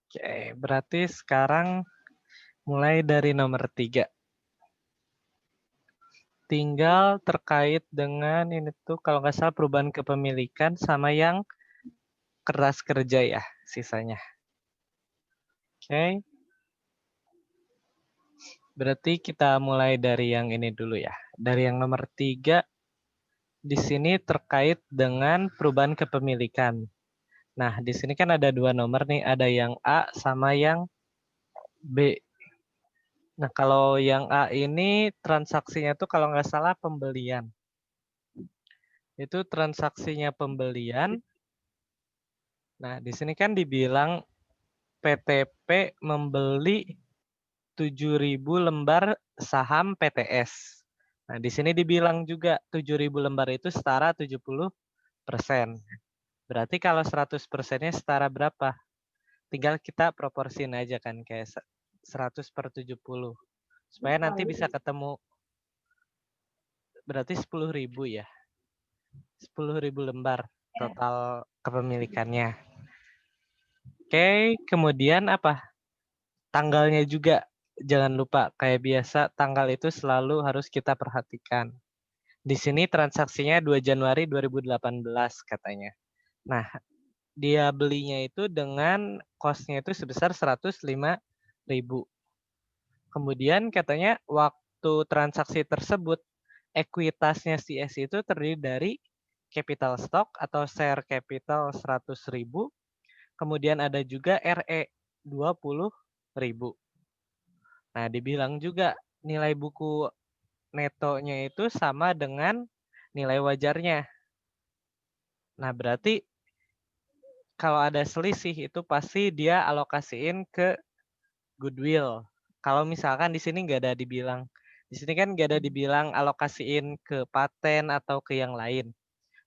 Oke, berarti sekarang mulai dari nomor 3. Tinggal terkait dengan ini tuh kalau nggak salah perubahan kepemilikan sama yang keras kerja ya sisanya. Oke, berarti kita mulai dari yang ini dulu ya. Dari yang nomor 3 di sini terkait dengan perubahan kepemilikan. Nah, di sini kan ada 2 nomor nih, ada yang A sama yang B. Nah, kalau yang A ini transaksinya tuh kalau nggak salah pembelian. Itu transaksinya pembelian. Nah, di sini kan dibilang PTP membeli 7.000 lembar saham PTS. Nah, di sini dibilang juga 7.000 lembar itu setara 70%. Berarti kalau 100%-nya setara berapa? Tinggal kita proporsiin aja kan, kayak 100/70. Supaya nanti bisa ketemu, berarti 10.000 ya. 10.000 lembar total kepemilikannya. Oke, kemudian apa? Tanggalnya juga jangan lupa, kayak biasa tanggal itu selalu harus kita perhatikan. Di sini transaksinya 2 Januari 2018 katanya. Nah, dia belinya itu dengan cost-nya itu sebesar 105.000. Kemudian katanya waktu transaksi tersebut ekuitasnya si S itu terdiri dari capital stock atau share capital 100.000, kemudian ada juga RE 20.000. Nah, dibilang juga nilai buku netonya itu sama dengan nilai wajarnya. Nah, berarti kalau ada selisih itu pasti dia alokasiin ke goodwill. Kalau misalkan di sini nggak ada dibilang, di sini kan nggak ada dibilang alokasiin ke paten atau ke yang lain.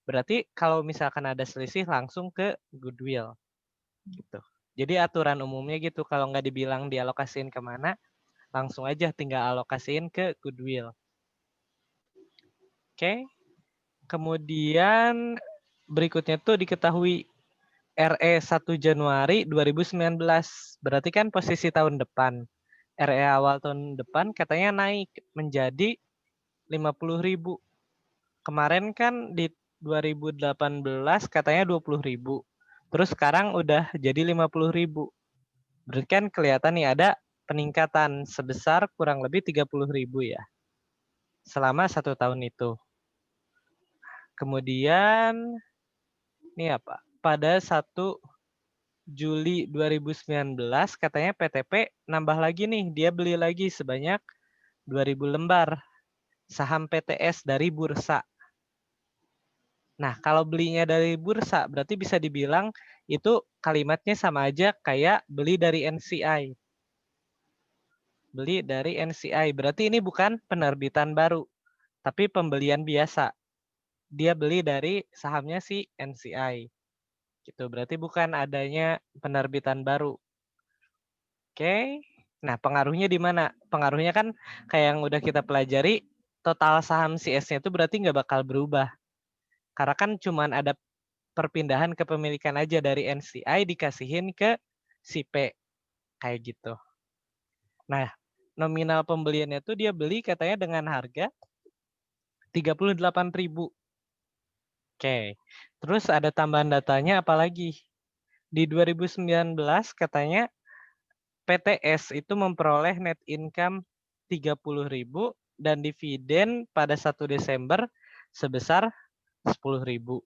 Berarti kalau misalkan ada selisih langsung ke goodwill gitu. Jadi aturan umumnya gitu, kalau nggak dibilang dialokasiin kemana, langsung aja tinggal alokasiin ke goodwill. Oke. Kemudian berikutnya tuh diketahui RE 1 Januari 2019. Berarti kan posisi tahun depan. RE awal tahun depan katanya naik menjadi 50.000. Kemarin kan di 2018 katanya 20.000. Terus sekarang udah jadi 50.000. Berarti kan kelihatan nih ada peningkatan sebesar kurang lebih 30.000 ya. Selama 1 tahun itu. Kemudian ini apa? Pada 1 Juli 2019 katanya PTP nambah lagi nih, dia beli lagi sebanyak 2.000 lembar saham PTS dari bursa. Nah, kalau belinya dari bursa berarti bisa dibilang itu kalimatnya sama aja kayak beli dari NCI. Beli dari NCI, berarti ini bukan penerbitan baru, tapi pembelian biasa. Dia beli dari sahamnya si NCI. Gitu, berarti bukan adanya penerbitan baru. Oke. Nah, pengaruhnya di mana? Pengaruhnya kan kayak yang udah kita pelajari, total saham CS-nya itu berarti nggak bakal berubah. Karena kan cuman ada perpindahan kepemilikan aja dari NCI dikasihin ke si P. Kayak gitu. Nah, nominal pembeliannya tuh dia beli katanya dengan harga 38.000. Oke. Terus ada tambahan datanya apalagi? Di 2019 katanya PTS itu memperoleh net income 30.000 dan dividen pada 1 Desember sebesar 10.000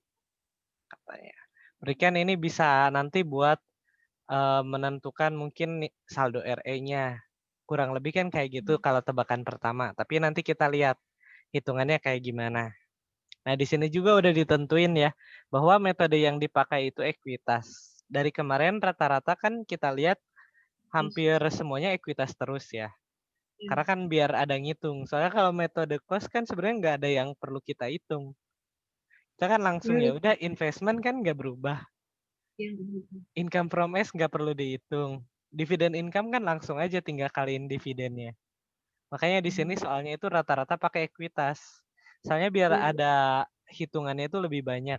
katanya. Berikan ini bisa nanti buat menentukan mungkin saldo RE-nya. Kurang lebih kan kayak gitu kalau tebakan pertama, tapi nanti kita lihat hitungannya kayak gimana. Nah, di sini juga udah ditentuin ya bahwa metode yang dipakai itu ekuitas. Dari kemarin rata-rata kan kita lihat hampir semuanya ekuitas terus ya. Karena kan biar ada ngitung. Soalnya kalau metode cost kan sebenarnya nggak ada yang perlu kita hitung. Kita kan langsung ya udah investment kan nggak berubah. Income from S nggak perlu dihitung. Dividen income kan langsung aja tinggal kaliin dividennya. Makanya di sini soalnya itu rata-rata pakai ekuitas. Soalnya biar ada hitungannya itu lebih banyak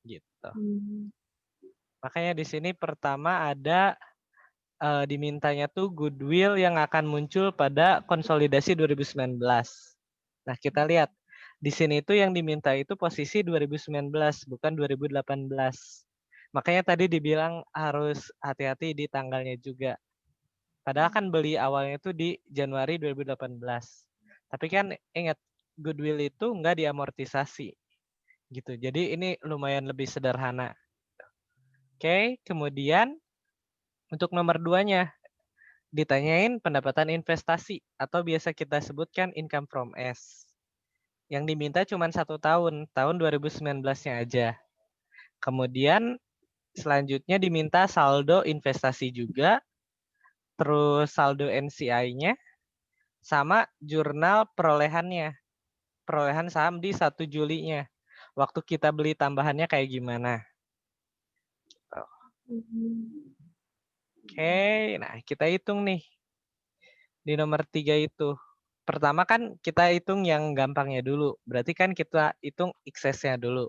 gitu. Makanya di sini pertama ada dimintanya tuh goodwill yang akan muncul pada konsolidasi 2019. Nah, kita lihat di sini itu yang diminta itu posisi 2019 bukan 2018. Makanya tadi dibilang harus hati-hati di tanggalnya juga. Padahal kan beli awalnya itu di Januari 2018. Tapi kan ingat goodwill itu nggak diamortisasi gitu. Jadi ini lumayan lebih sederhana. Oke, kemudian untuk nomor 2-nya ditanyain pendapatan investasi atau biasa kita sebutkan income from S. Yang diminta cuma 1 tahun 2019-nya aja. Kemudian selanjutnya diminta saldo investasi juga, terus saldo NCI-nya, sama jurnal perolehannya. Perolehan saham di 1 Julinya. Waktu kita beli tambahannya kayak gimana. Oke, nah kita hitung nih. Di nomor 3 itu. Pertama kan kita hitung yang gampangnya dulu. Berarti kan kita hitung excess-nya dulu.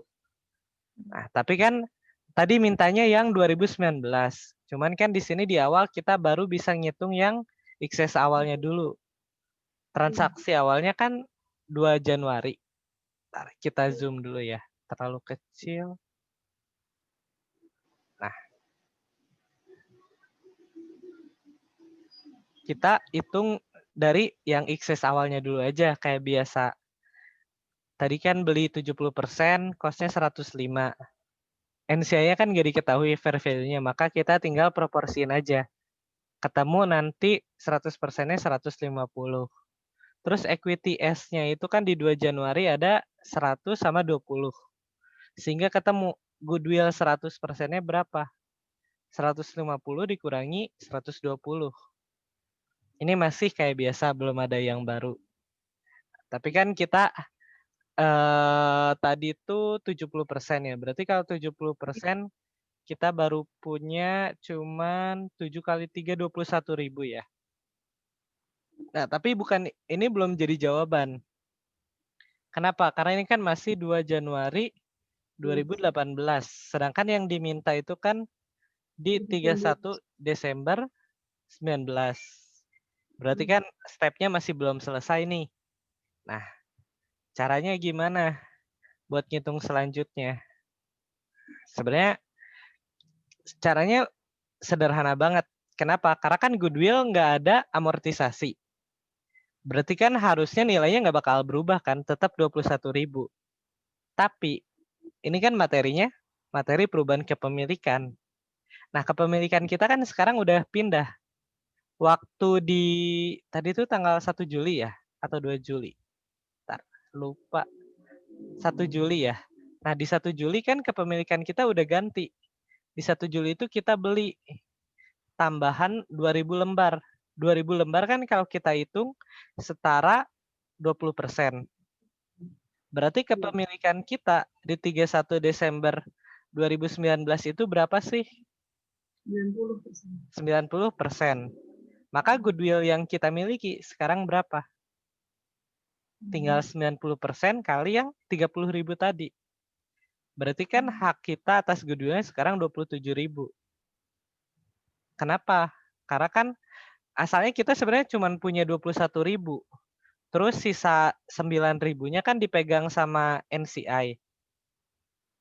Nah, tapi kan tadi mintanya yang 2019. Cuman kan di sini di awal kita baru bisa ngitung yang excess awalnya dulu. Transaksi awalnya kan 2 Januari. Ntar kita zoom dulu ya. Terlalu kecil. Nah, kita hitung dari yang excess awalnya dulu aja kayak biasa. Tadi kan beli 70%, cost-nya 105. NCI-nya kan nggak diketahui fair value-nya, maka kita tinggal proporsiin aja. Ketemu nanti 100%-nya 150. Terus equity S-nya itu kan di 2 Januari ada 100 sama 20. Sehingga ketemu goodwill 100%-nya berapa? 150 dikurangi 120. Ini masih kayak biasa, belum ada yang baru. Tapi kan kita tadi itu 70% ya. Berarti kalau 70% kita baru punya cuman 7 kali 3, 21.000 ya. Nah, tapi ini belum jadi jawaban. Kenapa? Karena ini kan masih 2 Januari 2018. Sedangkan yang diminta itu kan di 31 Desember 19. Berarti kan stepnya masih belum selesai nih. Nah, caranya gimana buat ngitung selanjutnya? Sebenarnya caranya sederhana banget. Kenapa? Karena kan goodwill nggak ada amortisasi. Berarti kan harusnya nilainya nggak bakal berubah kan, tetap 21.000. Tapi ini kan materinya, materi perubahan kepemilikan. Nah, kepemilikan kita kan sekarang udah pindah. Waktu tadi itu tanggal 1 Juli ya, atau 2 Juli. Bentar, lupa. 1 Juli ya. Nah, di 1 Juli kan kepemilikan kita udah ganti. Di 1 Juli itu kita beli tambahan 2.000 lembar. 2.000 lembar kan kalau kita hitung setara 20%. Berarti kepemilikan kita di 31 Desember 2019 itu berapa sih? 90%. Maka goodwill yang kita miliki sekarang berapa? Tinggal 90% kali yang 30.000 tadi. Berarti kan hak kita atas goodwill-nya sekarang 27.000. Kenapa? Karena kan asalnya kita sebenarnya cuma punya 21.000. Terus sisa 9.000-nya kan dipegang sama NCI.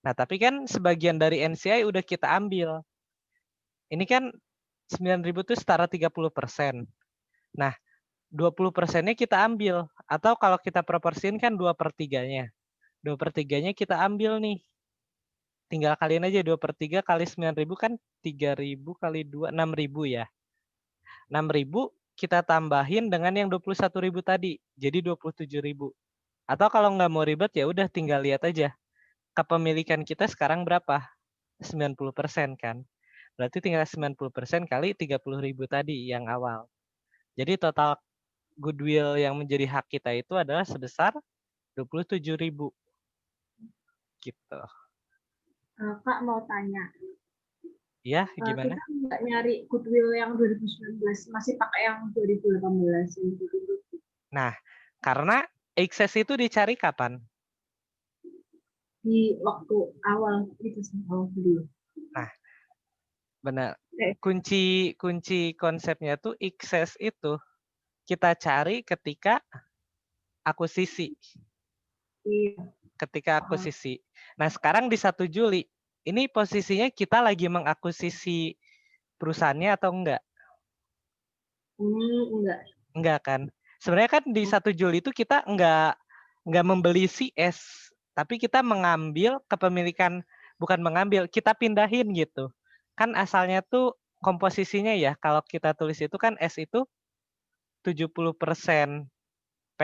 Nah, tapi kan sebagian dari NCI udah kita ambil. Ini kan 9.000 itu setara 30%. Nah, 20%-nya kita ambil. Atau kalau kita proporsiin kan 2/3-nya. 2/3-nya kita ambil nih. Tinggal kalian aja 2/3 kali 9.000 kan 3.000 kali 2, 6.000 ya. 6.000 kita tambahin dengan yang 21.000 tadi. Jadi 27.000. Atau kalau nggak mau ribet ya udah tinggal lihat aja. Kepemilikan kita sekarang berapa? 90% kan. Berarti tinggal 90% kali 30.000 tadi yang awal. Jadi total goodwill yang menjadi hak kita itu adalah sebesar 27.000. Gitu. Kak mau tanya. Ya, gimana? Kita nggak nyari goodwill yang 2019, masih pakai yang 2018. Nah, karena excess itu dicari kapan? Di waktu awal itu sih, awal dulu. Nah, Benar. Oke. Kunci konsepnya tuh excess itu kita cari ketika akuisisi. Iya. Ketika akuisisi. Nah, sekarang di 1 Juli, ini posisinya kita lagi mengakuisisi perusahaannya atau enggak? Enggak. Enggak kan? Sebenarnya kan di 1 Juli itu kita enggak membeli CS, tapi kita mengambil kepemilikan, bukan mengambil, kita pindahin gitu. Kan asalnya tuh komposisinya ya, kalau kita tulis itu kan S itu 70% P,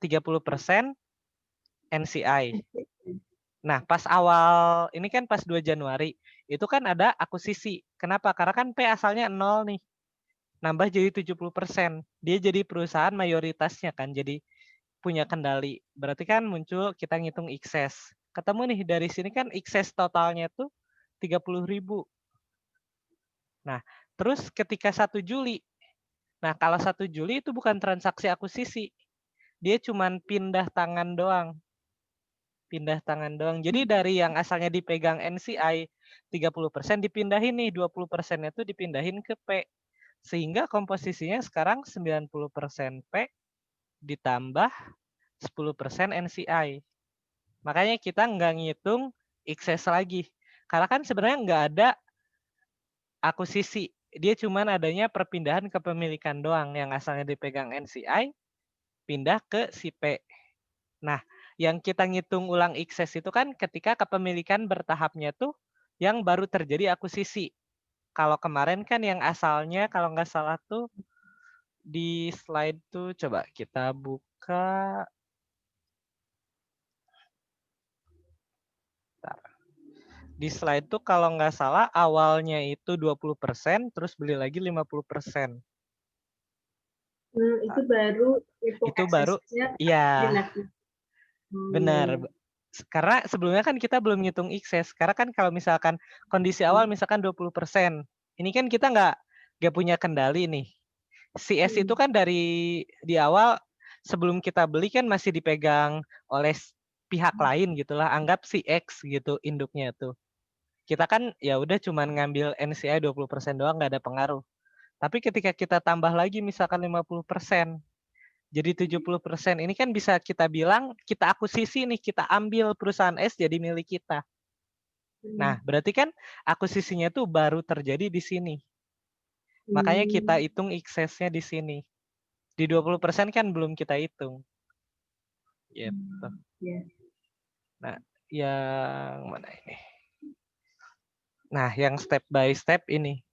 30% NCI. Nah, pas awal, ini kan pas 2 Januari, itu kan ada akuisisi. Kenapa? Karena kan P asalnya 0 nih. Nambah jadi 70%. Dia jadi perusahaan mayoritasnya kan, jadi punya kendali. Berarti kan muncul kita ngitung excess. Ketemu nih dari sini kan excess totalnya tuh 30.000. Nah, terus ketika 1 Juli. Nah, kalau 1 Juli itu bukan transaksi akuisisi. Dia cuman pindah tangan doang. Pindah tangan doang. Jadi dari yang asalnya dipegang NCI 30% dipindahin nih, 20%-nya tuh dipindahin ke P. Sehingga komposisinya sekarang 90% P ditambah 10% NCI. Makanya kita nggak ngitung excess lagi. Karena kan sebenarnya nggak ada akuisisi. Dia cuman adanya perpindahan kepemilikan doang. Yang asalnya dipegang NCI, pindah ke si P. Nah, yang kita ngitung ulang excess itu kan ketika kepemilikan bertahapnya tuh yang baru terjadi akuisisi. Kalau kemarin kan yang asalnya kalau nggak salah tuh di slide tuh coba kita buka. Di slide tuh kalau nggak salah awalnya itu 20%, terus beli lagi 50%. Itu baru Itu baru, eksesnya iya dilatih. benar. Iya. Karena sebelumnya kan kita belum ngitung excess. Karena kan kalau misalkan kondisi awal misalkan 20%. Ini kan kita nggak punya kendali nih. CS itu kan dari di awal sebelum kita beli kan masih dipegang oleh pihak lain gitulah. Anggap si X gitu induknya tuh. Kita kan ya udah cuman ngambil NCI 20% doang, nggak ada pengaruh. Tapi ketika kita tambah lagi misalkan 50%, jadi 70%, ini kan bisa kita bilang kita akuisisi nih, kita ambil perusahaan S jadi milik kita. Nah, berarti kan akuisisinya tuh baru terjadi di sini. Makanya kita hitung excess-nya di sini. Di 20% kan belum kita hitung. Gitu. Nah, yang mana ini? Nah, yang step by step ini.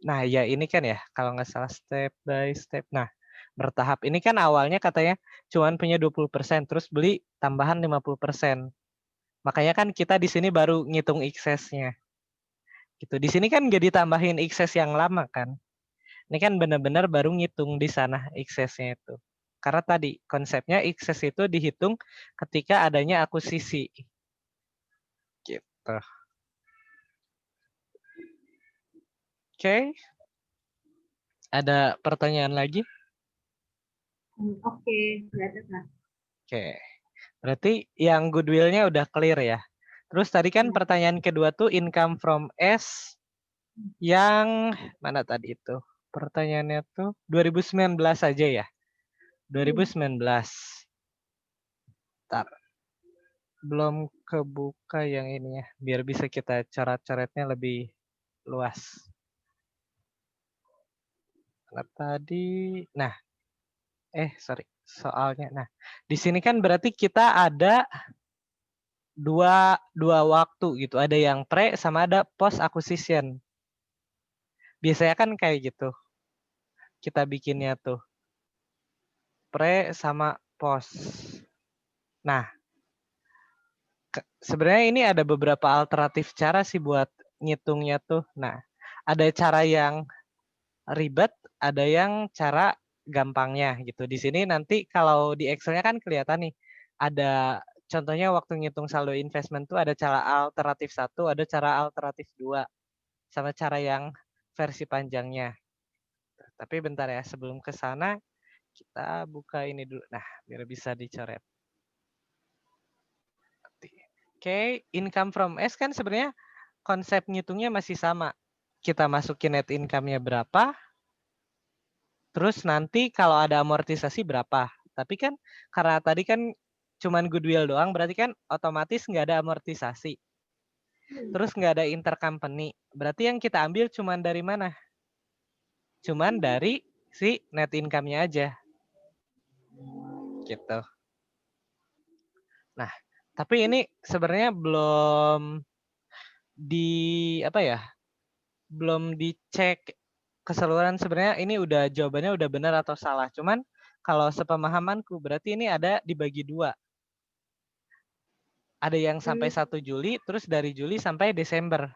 Nah, ya ini kan ya, kalau nggak salah step by step. Nah, bertahap. Ini kan awalnya katanya cuman punya 20%, terus beli tambahan 50%. Makanya kan kita di sini baru ngitung excess-nya. Gitu. Di sini kan nggak ditambahin excess yang lama kan. Ini kan benar-benar baru ngitung di sana excess-nya itu. Karena tadi konsepnya excess itu dihitung ketika adanya akuisisi. Gitu. Oke. Ada pertanyaan lagi? Oke, nggak ada Kak. Oke. Berarti yang goodwill-nya udah clear ya. Terus tadi kan pertanyaan kedua tuh income from S yang mana tadi itu? Pertanyaannya tuh 2019 aja ya. 2019. Bentar. Belum kebuka yang ini ya. Biar bisa kita coret-coretnya lebih luas. Nah, tadi, nah, sorry, soalnya. Nah, di sini kan berarti kita ada dua waktu gitu. Ada yang pre sama ada post acquisition. Biasanya kan kayak gitu. Kita bikinnya tuh. Pre sama post. Nah, sebenarnya ini ada beberapa alternatif cara sih buat ngitungnya tuh. Nah, ada cara yang ribet, ada yang cara gampangnya gitu. Di sini nanti kalau di Excel-nya kan kelihatan nih, ada contohnya waktu ngitung saldo investment tuh ada cara alternatif 1, ada cara alternatif 2, sama cara yang versi panjangnya. Tapi bentar ya, sebelum ke sana kita buka ini dulu. Nah, biar bisa dicoret. Oke, income from S kan sebenarnya konsep ngitungnya masih sama. Kita masukin net income-nya berapa, terus nanti kalau ada amortisasi berapa. Tapi kan karena tadi kan cuman goodwill doang, berarti kan otomatis nggak ada amortisasi. Terus nggak ada intercompany. Berarti yang kita ambil cuman dari mana? Cuman dari si net income-nya aja. Gitu. Nah, tapi ini sebenarnya belum belum dicek keseluruhan sebenarnya ini udah jawabannya udah benar atau salah. Cuman kalau sepemahamanku berarti ini ada dibagi dua. Ada yang sampai 1 Juli, terus dari Juli sampai Desember.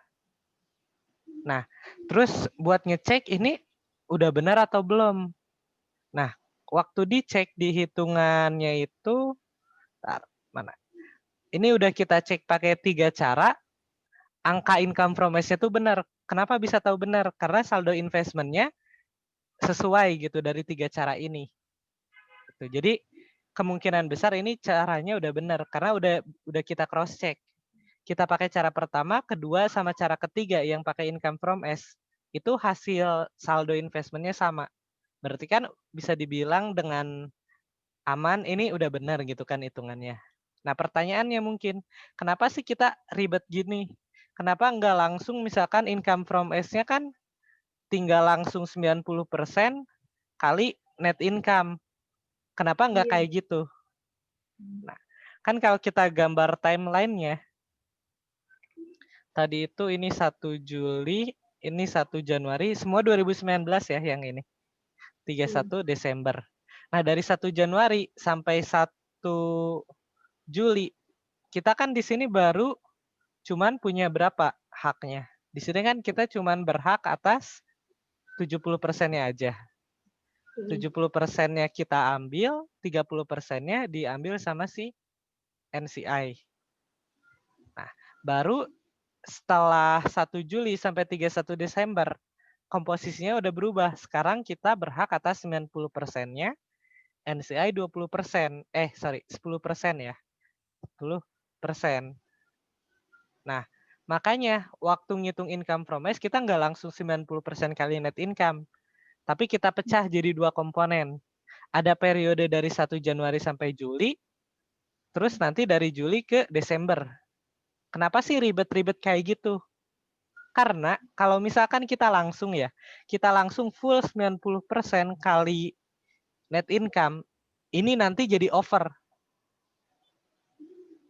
Nah, terus buat ngecek ini udah benar atau belum. Nah, waktu dicek di hitungannya itu, mana? Ini udah kita cek pakai 3 cara, angka income from S-nya tuh benar. Kenapa bisa tahu benar? Karena saldo investmentnya sesuai gitu dari 3 cara ini. Gitu. Jadi kemungkinan besar ini caranya udah benar karena udah kita cross check. Kita pakai cara pertama, kedua sama cara ketiga yang pakai income from S itu hasil saldo investmentnya sama. Berarti kan bisa dibilang dengan aman ini udah benar gitu kan hitungannya. Nah pertanyaannya mungkin, kenapa sih kita ribet gini? Kenapa nggak langsung misalkan income from S-nya kan tinggal langsung 90% kali net income. Kenapa nggak kayak gitu? Nah, kan kalau kita gambar timeline-nya, tadi itu ini 1 Juli, ini 1 Januari, semua 2019 ya yang ini. 31 Desember. Nah, dari 1 Januari sampai 1 Juli, kita kan di sini baru cuman punya berapa haknya? Di sini kan kita cuman berhak atas 70%-nya aja. 70%-nya kita ambil, 30%-nya diambil sama si NCI. Nah, baru setelah 1 Juli sampai 31 Desember, komposisinya udah berubah. Sekarang kita berhak atas 90%-nya, NCI 20%. 10% ya. 10%. Nah, makanya waktu ngitung income from S, kita nggak langsung 90% kali net income. Tapi kita pecah jadi 2 komponen. Ada periode dari 1 Januari sampai Juli, terus nanti dari Juli ke Desember. Kenapa sih ribet-ribet kayak gitu? Karena kalau misalkan kita langsung full 90% kali net income, ini nanti jadi over.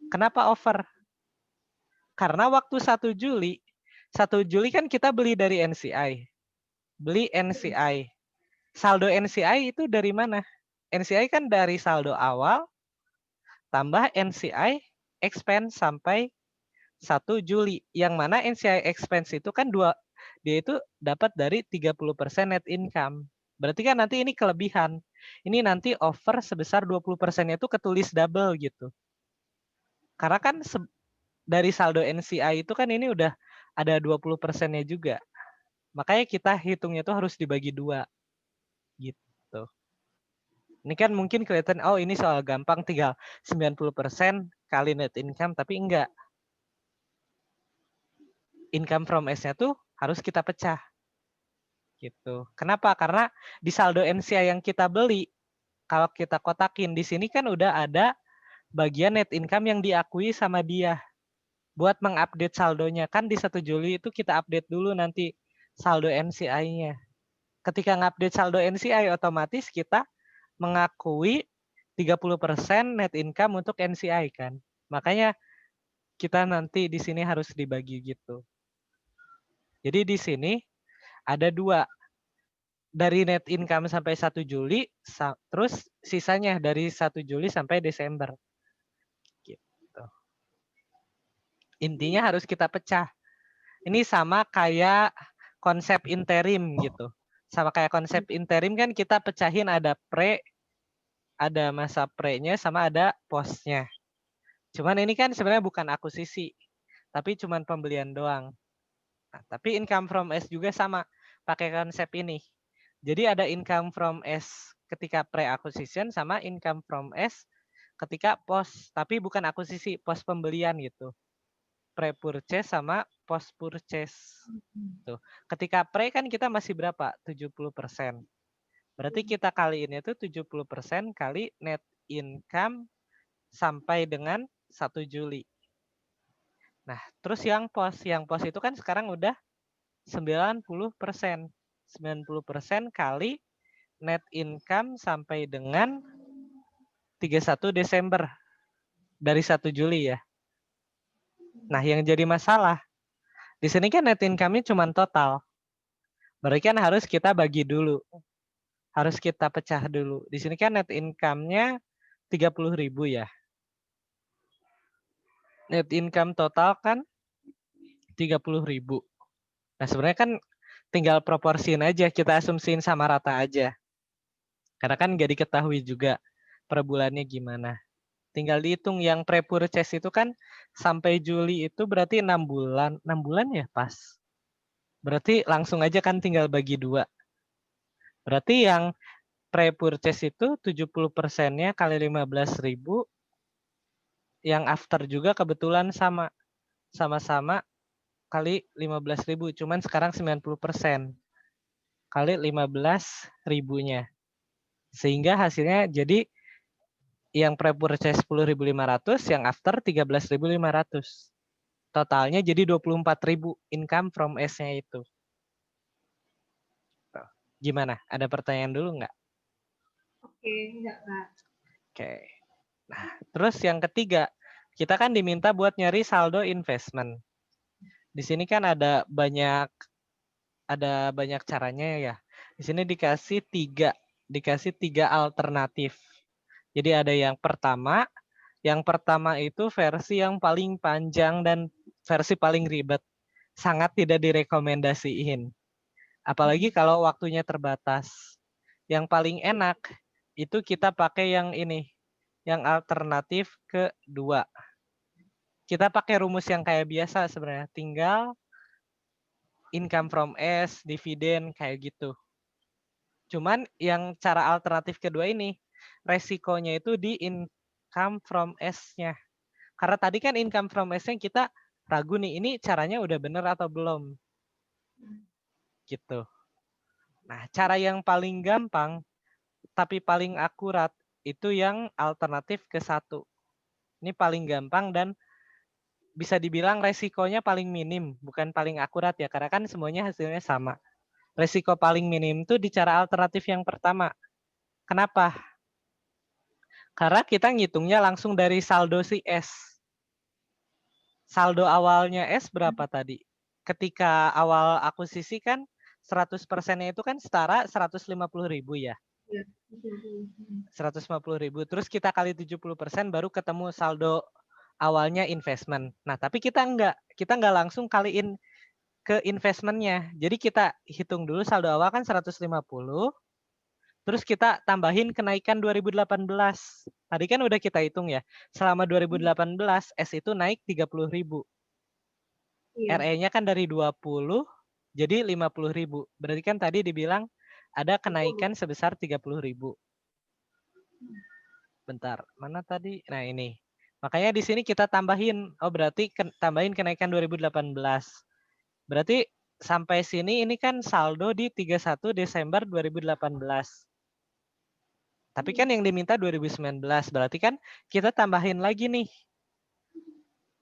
Kenapa over? Karena waktu 1 Juli kan kita beli dari NCI. Beli NCI. Saldo NCI itu dari mana? NCI kan dari saldo awal tambah NCI expense sampai 1 Juli. Yang mana NCI expense itu kan dia itu dapat dari 30% net income. Berarti kan nanti ini kelebihan. Ini nanti over sebesar 20%-nya itu ketulis double gitu. Karena kan dari saldo NCI itu kan ini udah ada 20%-nya juga. Makanya kita hitungnya itu harus dibagi 2. Gitu. Ini kan mungkin kelihatan, oh ini soal gampang tinggal 90% kali net income, tapi enggak. Income from S-nya tuh harus kita pecah. Gitu. Kenapa? Karena di saldo NCI yang kita beli, kalau kita kotakin di sini kan udah ada bagian net income yang diakui sama dia. Buat mengupdate saldonya kan di 1 Juli itu kita update dulu nanti saldo NCI-nya. Ketika ngupdate saldo NCI otomatis kita mengakui 30% net income untuk NCI kan. Makanya kita nanti di sini harus dibagi gitu. Jadi di sini ada 2. Dari net income sampai 1 Juli, terus sisanya dari 1 Juli sampai Desember. Gitu. Intinya harus kita pecah. Ini sama kayak konsep interim gitu. Sama kayak konsep interim kan kita pecahin ada ada masa pre-nya sama ada post-nya. Cuman ini kan sebenarnya bukan akuisisi, tapi cuman pembelian doang. Nah, tapi income from S juga sama, pakai konsep ini. Jadi ada income from S ketika pre-acquisition sama income from S ketika post, tapi bukan akuisisi, post pembelian gitu. pre-purchase sama post-purchase. Tuh. Ketika pre kan kita masih berapa? 70%. Berarti kita kaliin itu 70% kali net income sampai dengan 1 Juli. Nah, terus yang post itu kan sekarang udah 90%. 90% kali net income sampai dengan 31 Desember dari 1 Juli ya. Nah, yang jadi masalah di sini kan net income-nya cuma total. Berarti kan harus kita bagi dulu. Harus kita pecah dulu. Di sini kan net income-nya 30.000 ya. Net income total kan 30.000. Nah, sebenarnya kan tinggal proporsiin aja, kita asumsiin sama rata aja. Karena kan nggak diketahui juga per bulannya gimana. Tinggal dihitung yang pre-purchase itu kan sampai Juli itu berarti 6 bulan. 6 bulan ya pas. Berarti langsung aja kan tinggal bagi 2. Berarti yang pre-purchase itu 70%-nya kali 15.000. Yang after juga kebetulan sama-sama kali 15.000. Cuman sekarang 90%. Kali 15.000-nya. Sehingga hasilnya jadi yang pre-purchase 10.500, yang after 13.500. Totalnya jadi 24.000 income from S-nya itu. Gimana? Ada pertanyaan dulu nggak? Oke, enggak, Kak. Oke. Nah, terus yang ketiga, kita kan diminta buat nyari saldo investment. Di sini kan ada banyak caranya ya. Di sini dikasih tiga alternatif. Jadi ada yang pertama itu versi yang paling panjang dan versi paling ribet. Sangat tidak direkomendasiin. Apalagi kalau waktunya terbatas. Yang paling enak itu kita pakai yang ini, yang alternatif kedua. Kita pakai rumus yang kayak biasa sebenarnya. Tinggal income from S, dividen, kayak gitu. Cuman yang cara alternatif kedua ini, resikonya itu di income from S-nya. Karena tadi kan income from S-nya kita ragu nih, ini caranya udah bener atau belum. Gitu. Nah, cara yang paling gampang, tapi paling akurat, itu yang alternatif ke-1. Ini paling gampang dan bisa dibilang resikonya paling minim, bukan paling akurat ya, karena kan semuanya hasilnya sama. Resiko paling minim itu di cara alternatif yang pertama. Kenapa? Karena kita ngitungnya langsung dari saldo si S. Saldo awalnya S berapa tadi? Ketika awal akuisisi kan 100%-nya itu kan setara 150.000 ya. 150.000. Terus kita kali 70% baru ketemu saldo awalnya investment. Nah, tapi kita nggak langsung kaliin ke investmentnya. Jadi kita hitung dulu saldo awal kan 150. Terus kita tambahin kenaikan 2018. Tadi kan udah kita hitung ya. Selama 2018 S itu naik 30.000. Iya. RE-nya kan dari 20 jadi 50.000. Berarti kan tadi dibilang ada kenaikan sebesar 30.000. Bentar, mana tadi? Nah, ini. Makanya di sini kita tambahin. Oh, berarti tambahin kenaikan 2018. Berarti sampai sini ini kan saldo di 31 Desember 2018. Tapi kan yang diminta 2019. Berarti kan kita tambahin lagi nih.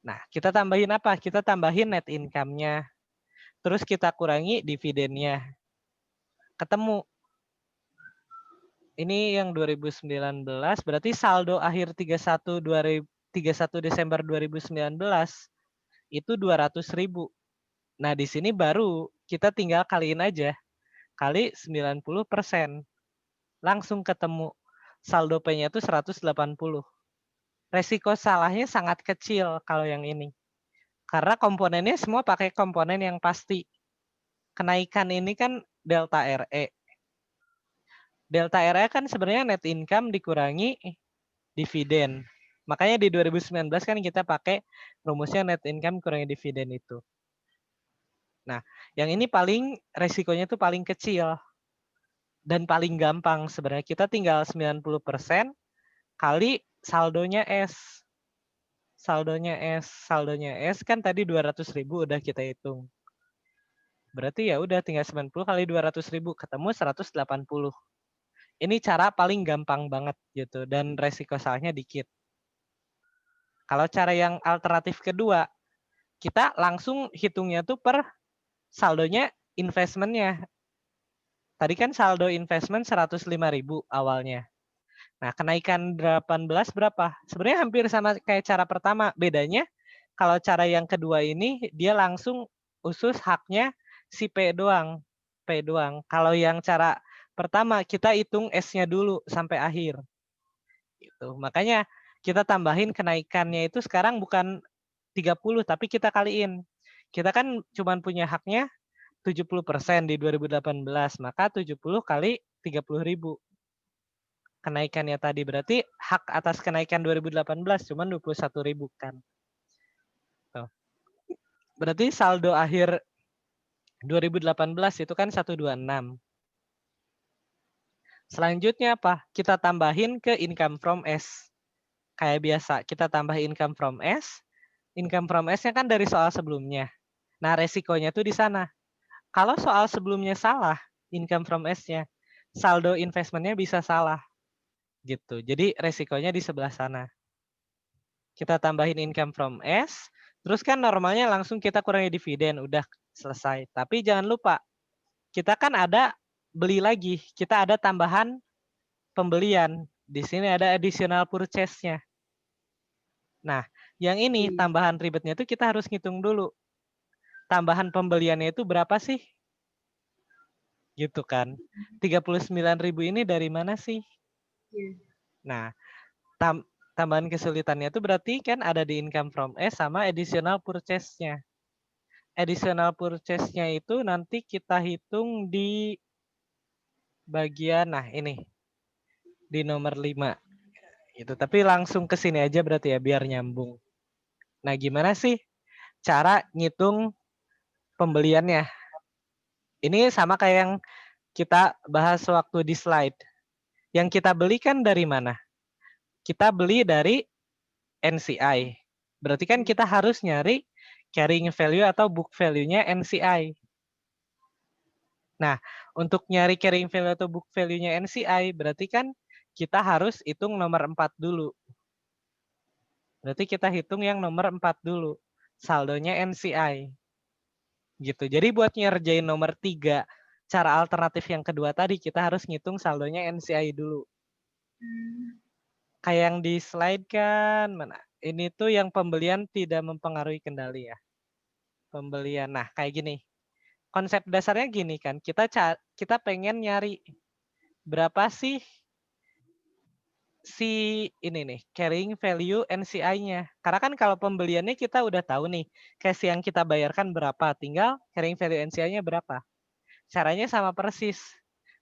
Nah, kita tambahin apa? Kita tambahin net income-nya. Terus kita kurangi dividennya. Ketemu. Ini yang 2019. Berarti saldo akhir 31 Desember 2019 itu 200.000. Nah, di sini baru kita tinggal kaliin aja. Kali 90%. Langsung ketemu. Saldo P-nya itu 180. Resiko salahnya sangat kecil kalau yang ini. Karena komponennya semua pakai komponen yang pasti. Kenaikan ini kan delta RE. Delta RE kan sebenarnya net income dikurangi dividen. Makanya di 2019 kan kita pakai rumusnya net income kurangi dividen itu. Nah, yang ini paling resikonya itu paling kecil. Dan paling gampang sebenarnya. Kita tinggal 90% kali saldonya S. Saldonya S kan tadi 200.000 udah kita hitung. Berarti ya udah tinggal 90 kali 200.000 ketemu 180. Ini cara paling gampang banget gitu dan resiko salahnya dikit. Kalau cara yang alternatif kedua, kita langsung hitungnya tuh per saldonya investmentnya. Tadi kan saldo investment 105.000 awalnya. Nah, kenaikan 18 berapa? Sebenarnya hampir sama kayak cara pertama. Bedanya kalau cara yang kedua ini dia langsung usus haknya si P doang. P doang. Kalau yang cara pertama kita hitung S-nya dulu sampai akhir. Gitu. Makanya kita tambahin kenaikannya itu sekarang bukan 30 tapi kita kaliin. Kita kan cuma punya haknya 70% di 2018, maka 70 kali 30.000. Kenaikannya tadi berarti hak atas kenaikan 2018 cuma 21.000 kan. Tuh. Berarti saldo akhir 2018 itu kan 126. Selanjutnya apa? Kita tambahin ke income from S. Kayak biasa, kita tambah income from S. Income from S-nya kan dari soal sebelumnya. Nah, resikonya tuh di sana. Kalau soal sebelumnya salah, income from S-nya, saldo investment-nya bisa salah. Gitu. Jadi resikonya di sebelah sana. Kita tambahin income from S, terus kan normalnya langsung kita kurangi dividen, udah selesai. Tapi jangan lupa, kita kan ada beli lagi, kita ada tambahan pembelian. Di sini ada additional purchase-nya. Nah, yang ini tambahan ribetnya itu kita harus ngitung dulu. Tambahan pembeliannya itu berapa sih? Gitu kan. 39.000 ini dari mana sih? Nah, tambahan kesulitannya itu berarti kan ada di income from S sama additional purchase-nya. Additional purchase-nya itu nanti kita hitung di bagian, nah ini, di nomor 5. Gitu. Tapi langsung ke sini aja berarti ya, biar nyambung. Nah, gimana sih cara ngitung pembeliannya? Ini sama kayak yang kita bahas waktu di slide. Yang kita beli kan dari mana? Kita beli dari NCI. Berarti kan kita harus nyari carrying value atau book value-nya NCI. Nah, untuk nyari carrying value atau book value-nya NCI, berarti kan kita harus hitung nomor 4 dulu. Berarti kita hitung yang nomor 4 dulu. Saldonya NCI. Gitu. Jadi buat ngerjain nomor 3, cara alternatif yang kedua tadi, kita harus ngitung saldonya NCI dulu. Kayak yang di slide kan, mana? Ini tuh yang pembelian tidak mempengaruhi kendali ya. Pembelian. Nah, kayak gini. Konsep dasarnya gini kan, kita pengen nyari berapa sih si ini nih, carrying value NCI-nya. Karena kan kalau pembeliannya kita udah tahu nih, cash yang kita bayarkan berapa, tinggal carrying value NCI-nya berapa. Caranya sama persis.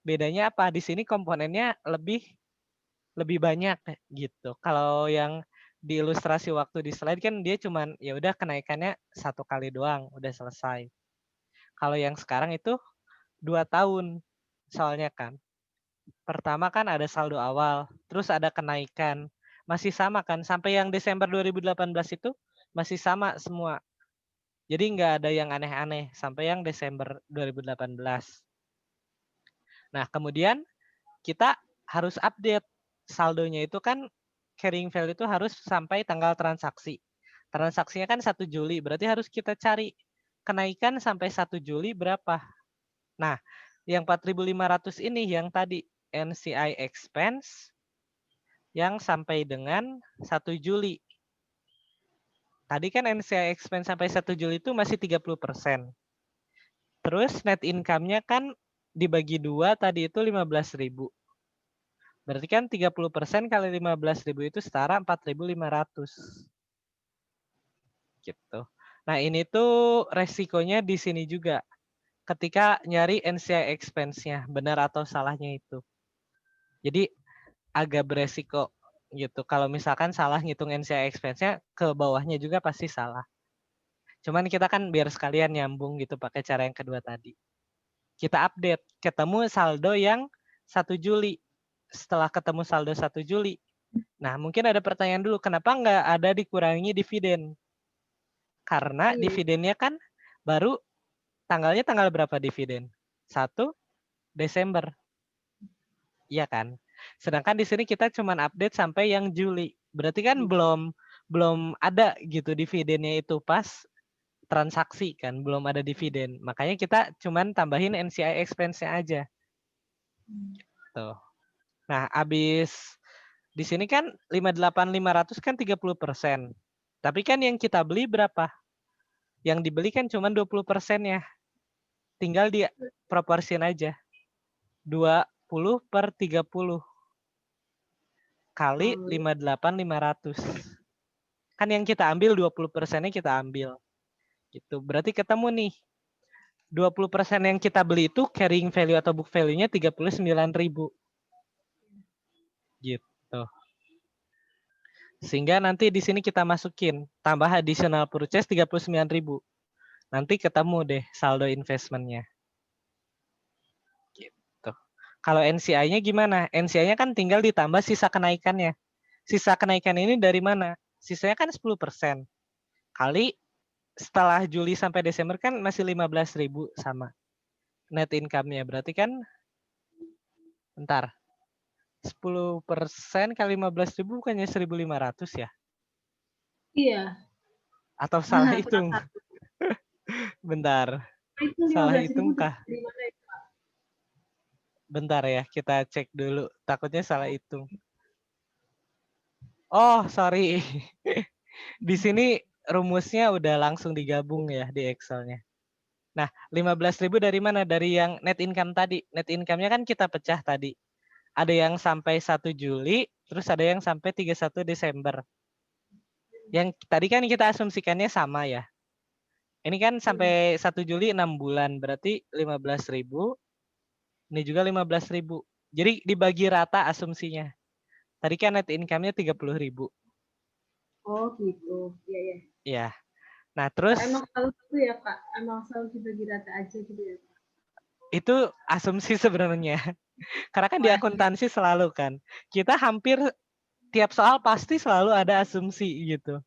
Bedanya apa? Di sini komponennya lebih banyak gitu. Kalau yang di ilustrasi waktu di slide kan dia cuman ya udah kenaikannya 1 kali doang, udah selesai. Kalau yang sekarang itu 2 tahun soalnya kan. Pertama kan ada saldo awal, terus ada kenaikan. Masih sama kan, sampai yang Desember 2018 itu masih sama semua. Jadi nggak ada yang aneh-aneh sampai yang Desember 2018. Nah, kemudian kita harus update saldonya itu kan carrying value itu harus sampai tanggal transaksi. Transaksinya kan 1 Juli, berarti harus kita cari kenaikan sampai 1 Juli berapa. Nah, yang 4.500 ini yang tadi NCI expense yang sampai dengan 1 Juli. Tadi kan NCI expense sampai 1 Juli itu masih 30%. Terus net income-nya kan dibagi 2 tadi itu 15.000. Berarti kan 30% kali 15.000 itu setara 4.500. Gitu. Nah, ini tuh resikonya di sini juga. Ketika nyari NCI expense-nya, benar atau salahnya itu. Jadi agak beresiko gitu. Kalau misalkan salah ngitung NCI expense-nya, ke bawahnya juga pasti salah. Cuman kita kan biar sekalian nyambung gitu pakai cara yang kedua tadi. Kita update, ketemu saldo yang 1 Juli. Setelah ketemu saldo 1 Juli, Nah, mungkin ada pertanyaan dulu, kenapa nggak ada dikurangi dividen? Karena dividennya kan baru tanggalnya tanggal berapa dividen? 1 Desember. Iya kan? Sedangkan di sini kita cuma update sampai yang Juli. Berarti kan belum ada gitu dividennya itu pas transaksi kan, belum ada dividen. Makanya kita cuman tambahin NCI expense-nya aja. Tuh. Nah, habis di sini kan 58.500 kan 30%. Tapi kan yang kita beli berapa? Yang dibeli kan cuma 20% ya. Tinggal di proporsiin aja. 20/30 kali 58.500. Kan yang kita ambil 20%-nya kita ambil. Gitu. Berarti ketemu nih. 20% yang kita beli itu carrying value atau book value-nya 39.000. Gitu. Sehingga nanti di sini kita masukin tambah additional purchase 39.000. Nanti ketemu deh saldo investment-nya. Gitu. Kalau NCI-nya gimana? NCI-nya kan tinggal ditambah sisa kenaikannya. Sisa kenaikan ini dari mana? Sisanya kan 10%. Kali setelah Juli sampai Desember kan masih 15.000 sama net income-nya. Berarti kan bentar. 10% kali 15.000 bukannya 1.500 ya? Iya. Atau salah hitung? Bentar. Itu Salah 15.000 hitung kah? dari mana ya? Bentar ya, kita cek dulu. Takutnya salah hitung. Oh, sorry. Di sini rumusnya udah langsung digabung ya di Excel-nya. Nah, 15.000 dari mana? Dari yang net income tadi. Net income-nya kan kita pecah tadi. Ada yang sampai 1 Juli, terus ada yang sampai 31 Desember. Yang tadi kan kita asumsikannya sama ya. Ini kan sampai 1 Juli 6 bulan, berarti 15.000. Ini juga 15.000. Jadi dibagi rata asumsinya. Tadi kan net income-nya 30.000. Oh gitu. Iya ya. Ya. Nah, terus Emang selalu gitu ya Kak? Emang selalu dibagi rata aja gitu ya Kak? itu asumsi sebenarnya. Karena kan di akuntansi selalu kan. Kita hampir tiap soal pasti selalu ada asumsi gitu.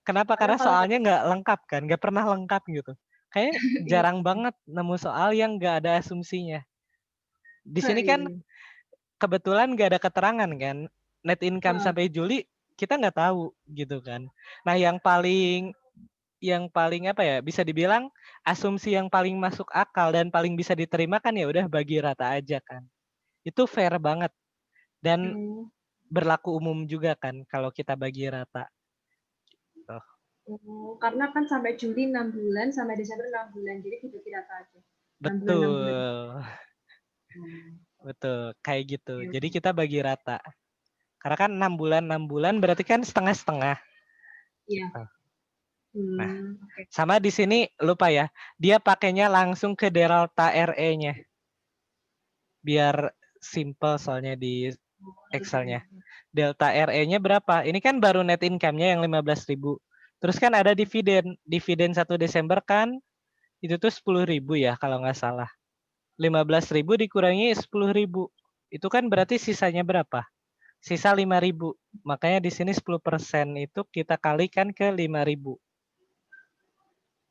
Kenapa? Karena soalnya nggak lengkap kan, nggak pernah lengkap gitu. Kayaknya jarang banget nemu soal yang nggak ada asumsinya. Di sini kan kebetulan nggak ada keterangan kan. Net income sampai Juli kita nggak tahu gitu kan. Nah, yang paling apa ya, bisa dibilang asumsi yang paling masuk akal dan paling bisa diterima kan ya udah bagi rata aja kan. Itu fair banget dan berlaku umum juga kan kalau kita bagi rata. Karena kan sampai Juli 6 bulan, sampai Desember 6 bulan, jadi dibagi rata aja. 6 bulan, 6 bulan. Betul, kayak gitu. Jadi kita bagi rata. Karena kan 6 bulan berarti kan setengah-setengah. Iya. Nah, sama di sini lupa ya, dia pakainya langsung ke delta RE-nya. Biar simple soalnya di Excel-nya. Delta RE-nya berapa? Ini kan baru net income-nya yang 15.000. Terus kan ada dividen. Dividen 1 Desember kan itu tuh 10.000 ya kalau nggak salah. 15.000 dikurangi 10.000. Itu kan berarti sisanya berapa? Sisa 5.000. Makanya di sini 10% itu kita kalikan ke 5.000.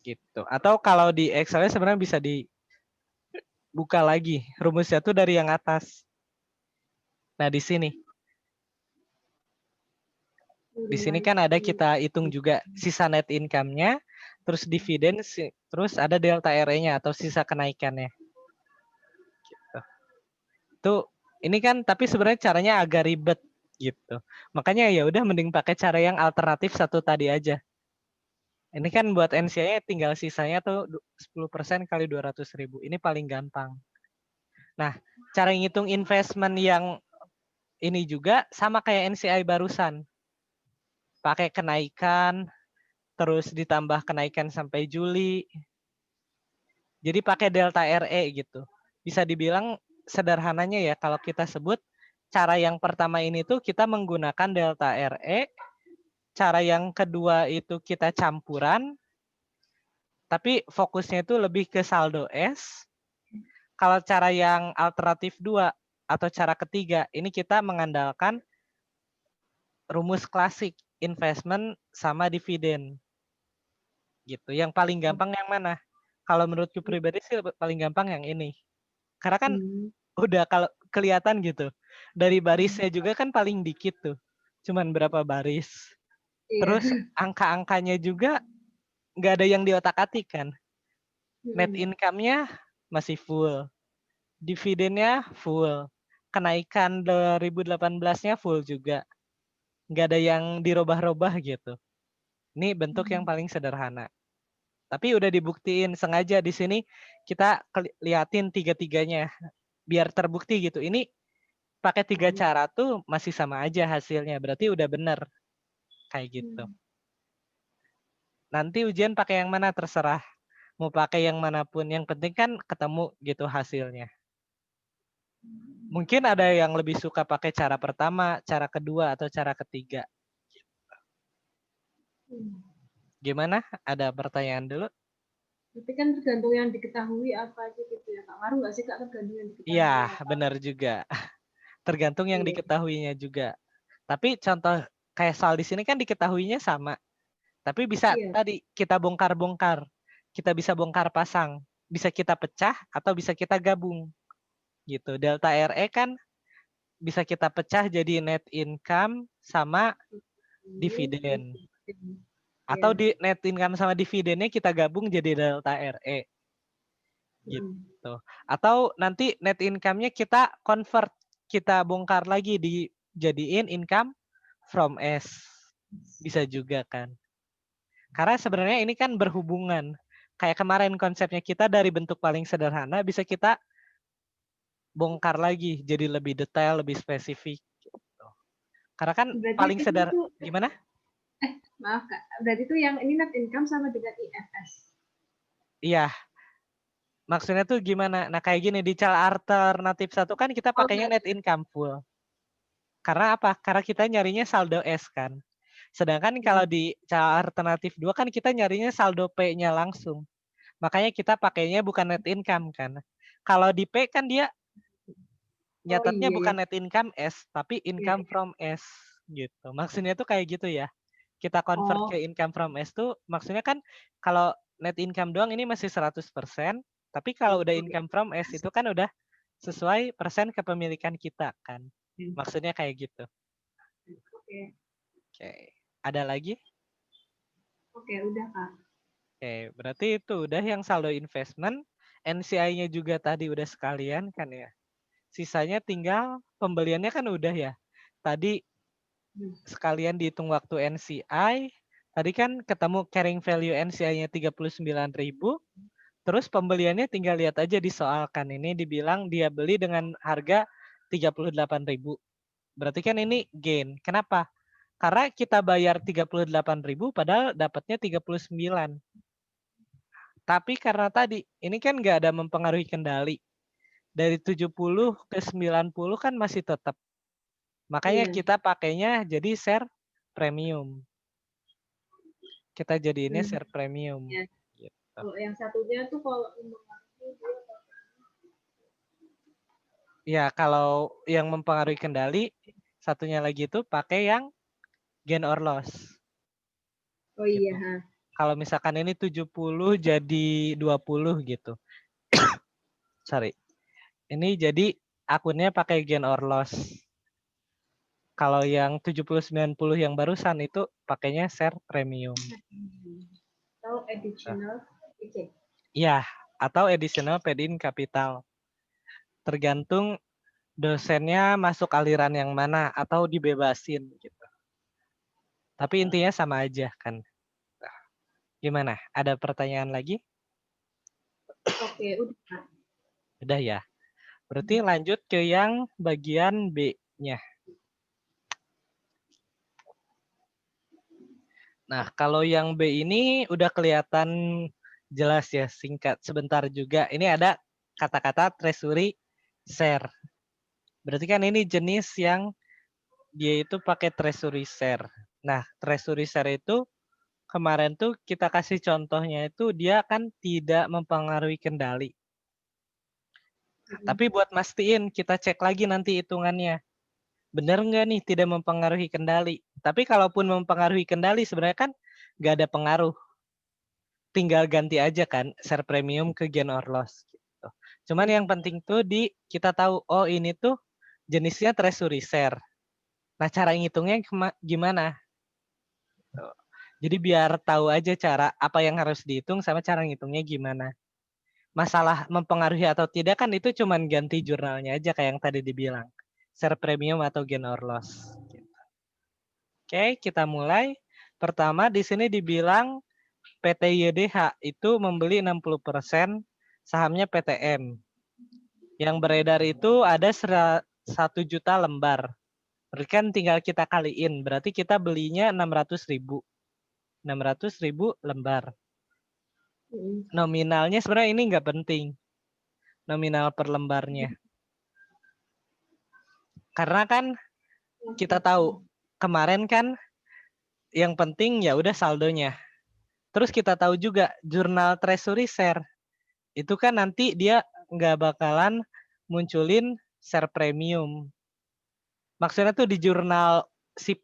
Gitu. Atau kalau di Excel sebenarnya bisa dibuka lagi. Rumusnya tuh dari yang atas. Nah, di sini. Di sini kan ada kita hitung juga sisa net income-nya, terus dividen, terus ada delta RE-nya atau sisa kenaikannya. Gitu. Tuh, ini kan tapi sebenarnya caranya agak ribet gitu. Makanya ya udah mending pakai cara yang alternatif satu tadi aja. Ini kan buat NCI tinggal sisanya tuh 10% kali 200.000. Ini paling gampang. Nah, cara ngitung investment yang ini juga sama kayak NCI barusan. Pakai kenaikan, terus ditambah kenaikan sampai Juli. Jadi pakai delta RE gitu. Bisa dibilang sederhananya ya kalau kita sebut cara yang pertama ini tuh kita menggunakan delta RE. Cara yang kedua itu kita campuran. Tapi fokusnya itu lebih ke saldo S. Kalau cara yang alternatif 2 atau cara ketiga, ini kita mengandalkan rumus klasik investment sama dividen. Gitu. Yang paling gampang yang mana? Kalau menurutku pribadi sih paling gampang yang ini. Karena kan udah kalau kelihatan gitu. Dari barisnya juga kan paling dikit tuh. Cuman berapa baris. Terus angka-angkanya juga nggak ada yang diotak-atik kan. Net income-nya masih full. Dividennya full. Kenaikan 2018-nya full juga. Nggak ada yang dirubah-rubah gitu. Ini bentuk yang paling sederhana. Tapi udah dibuktiin sengaja di sini kita liatin tiga-tiganya biar terbukti gitu. Ini pakai 3 cara tuh masih sama aja hasilnya. Berarti udah bener kayak gitu. Nanti ujian pakai yang mana terserah. Mau pakai yang manapun. Yang penting kan ketemu gitu hasilnya. Mungkin ada yang lebih suka pakai cara pertama, cara kedua, atau cara ketiga. Gimana? Ada pertanyaan dulu? Tapi kan tergantung yang diketahui apa aja gitu ya Kak. Ngaruh nggak sih Kak tergantung yang diketahui Iya, apa? benar juga. Tergantung yang diketahuinya juga. Tapi contoh kayak soal di sini kan diketahuinya sama. Tapi bisa tadi kita bongkar-bongkar. Kita bisa bongkar pasang. Bisa kita pecah atau bisa kita gabung. Gitu. Delta RE kan bisa kita pecah jadi net income sama dividen. Atau di net income sama dividennya kita gabung jadi delta RE. Gitu. Atau nanti net income-nya kita convert. Kita bongkar lagi dijadiin income from S. Bisa juga kan. Karena sebenarnya ini kan berhubungan. Kayak kemarin konsepnya kita dari bentuk paling sederhana bisa kita bongkar lagi jadi lebih detail, lebih spesifik. Gitu. Karena kan berarti paling sederhana. Gimana? Maaf Kak, berarti itu yang ini net income sama dengan IFS. Iya. Maksudnya tuh gimana? Nah kayak gini di cara alternatif 1 kan kita pakainya net income full. Karena apa? Karena kita nyarinya saldo S kan. Sedangkan kalau di cara alternatif 2 kan kita nyarinya saldo P-nya langsung. Makanya kita pakainya bukan net income kan. Kalau di P kan dia nyatetnya bukan net income S, tapi income from S gitu. Maksudnya tuh kayak gitu ya. Kita convert ke income from S tuh maksudnya kan kalau net income doang ini masih 100%, tapi kalau udah income from S itu kan udah sesuai persen kepemilikan kita kan. Maksudnya kayak gitu. Oke. Ada lagi? Oke, udah Kak. Oke, berarti itu udah yang saldo investment, NCI-nya juga tadi udah sekalian kan ya. Sisanya tinggal pembeliannya kan udah ya. Tadi sekalian dihitung waktu NCI, tadi kan ketemu carrying value NCI-nya 39.000, terus pembeliannya tinggal lihat aja di soal kan ini dibilang dia beli dengan harga 38.000. Berarti kan ini gain. Kenapa? Karena kita bayar 38.000 padahal dapatnya 39. Tapi karena tadi, ini kan nggak ada mempengaruhi kendali. Dari 70 ke 90 kan masih tetap. Makanya kita pakainya jadi share premium. Kita jadiinnya share premium. Gitu. Kalau yang satunya tuh kalau ya kalau yang mempengaruhi kendali, satunya lagi itu pakai yang gain or loss. Oh iya. Gitu. Kalau misalkan ini 70 jadi 20 gitu. Sorry. Ini jadi akunnya pakai gain or loss. Kalau yang 70-90 yang barusan itu pakainya share premium. Atau additional PC. Iya, atau additional paid-in capital. Tergantung dosennya masuk aliran yang mana atau dibebasin gitu. Tapi intinya sama aja kan. Gimana? Ada pertanyaan lagi? Oke, udah. Udah ya. Berarti lanjut ke yang bagian B-nya. Nah, kalau yang B ini udah kelihatan jelas ya, singkat sebentar juga. Ini ada kata-kata treasury share. Berarti kan ini jenis yang dia itu pakai treasury share. Nah, treasury share itu kemarin tuh kita kasih contohnya itu dia kan tidak mempengaruhi kendali. Tapi buat mastiin kita cek lagi nanti hitungannya. Benar nggak nih tidak mempengaruhi kendali? Tapi kalaupun mempengaruhi kendali sebenarnya kan nggak ada pengaruh. Tinggal ganti aja kan share premium ke gain or loss. Gitu. Cuman yang penting tuh kita tahu, oh ini tuh jenisnya treasury share. Nah cara ngitungnya gimana? Jadi biar tahu aja cara apa yang harus dihitung sama cara ngitungnya gimana. Masalah mempengaruhi atau tidak kan itu cuman ganti jurnalnya aja kayak yang tadi dibilang. Share premium atau gain or loss. Oke, kita mulai. Pertama di sini dibilang PT YDH itu membeli 60% sahamnya PTM. Yang beredar itu ada 1 juta lembar. Berarti kan tinggal kita kaliin. Berarti kita belinya 600.000. 600.000 lembar. Nominalnya sebenarnya ini nggak penting. Nominal per lembarnya. Karena kan kita tahu kemarin kan yang penting ya udah saldonya. Terus kita tahu juga jurnal treasury share itu kan nanti dia nggak bakalan munculin share premium. Maksudnya tuh di jurnal si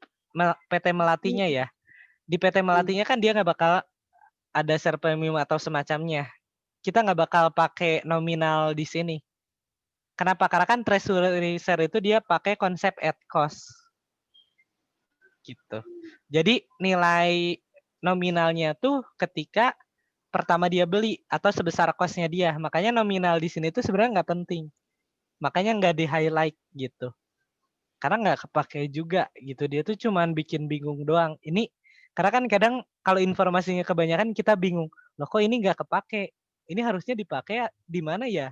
PT Melatinya ya. Di PT Melatinya kan dia nggak bakal ada share premium atau semacamnya. Kita nggak bakal pakai nominal di sini. Kenapa? Karena kan treasury share itu dia pakai konsep at cost. Gitu. Jadi nilai nominalnya tuh ketika pertama dia beli atau sebesar cost-nya dia. Makanya nominal di sini tuh sebenarnya nggak penting. Makanya nggak di-highlight gitu. Karena nggak kepake juga gitu. Dia tuh cuman bikin bingung doang. Ini karena kan kadang kalau informasinya kebanyakan kita bingung. Loh kok ini nggak kepake? Ini harusnya dipakai di mana ya?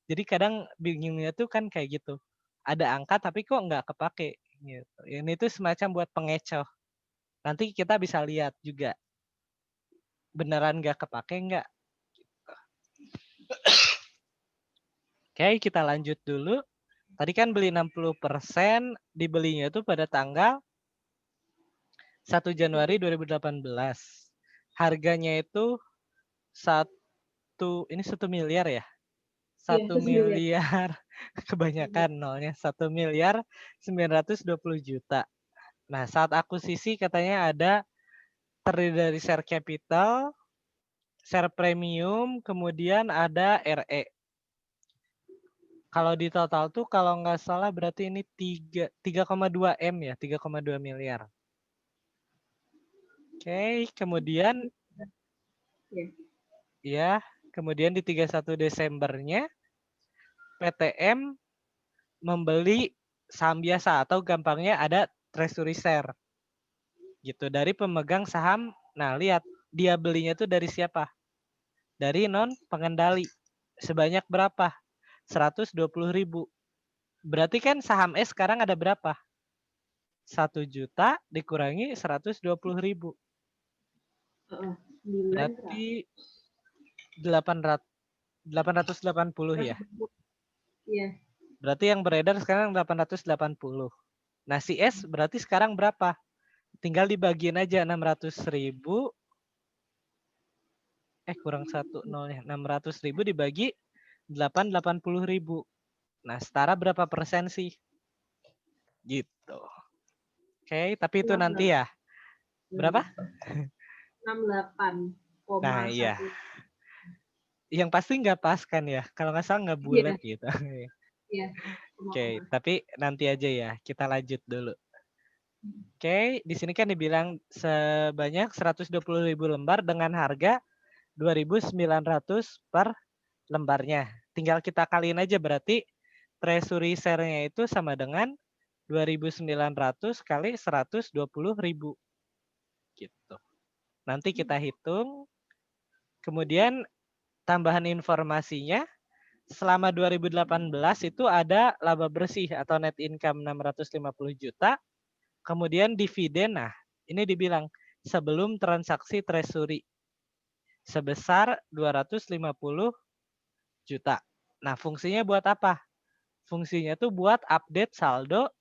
Jadi kadang bingungnya tuh kan kayak gitu. Ada angka tapi kok nggak kepake gitu. Ini tuh semacam buat pengecoh. Nanti kita bisa lihat juga beneran nggak kepake nggak. Oke, kita lanjut dulu. Tadi kan beli 60%, dibelinya itu pada tanggal 1 Januari 2018. Harganya itu ini 1 miliar ya? 1 miliar, kebanyakan nolnya. 1 miliar 920 juta. Nah, saat akuisisi katanya ada terdiri dari share capital, share premium, kemudian ada RE. Kalau di total tuh kalau nggak salah berarti ini 3,2 M ya, 3,2 miliar. Oke, kemudian ya, kemudian di 31 Desembernya PTM membeli saham biasa atau gampangnya ada treasury share. Gitu dari pemegang saham. Nah, lihat dia belinya tuh dari siapa? Dari non pengendali. Sebanyak berapa? 120.000. Berarti kan saham S sekarang ada berapa? 1 juta dikurangi 120.000. Berarti 880 ya. Iya. Berarti yang beredar sekarang 880. Nah, si S berarti sekarang berapa? Tinggal dibagiin aja 600.000. Kurang 1 nolnya. 600.000 dibagi 880.000. Nah, setara berapa persen sih? Gitu. Oke, tapi itu nanti ya. Berapa? 68,1. Nah, iya. Yang pasti nggak pas kan ya? Kalau nggak salah nggak bulat gitu. Iya. Oke, tapi nanti aja ya. Kita lanjut dulu. Oke, di sini kan dibilang sebanyak 120.000 lembar dengan harga 2.900 per lembarnya. Tinggal kita kaliin aja berarti treasury share-nya itu sama dengan 2.900 kali 120.000. Gitu. Nanti kita hitung. Kemudian tambahan informasinya, selama 2018 itu ada laba bersih atau net income 650 juta. Kemudian dividen, nah ini dibilang sebelum transaksi treasury sebesar 250 juta. Nah fungsinya buat apa? Fungsinya tuh buat update saldo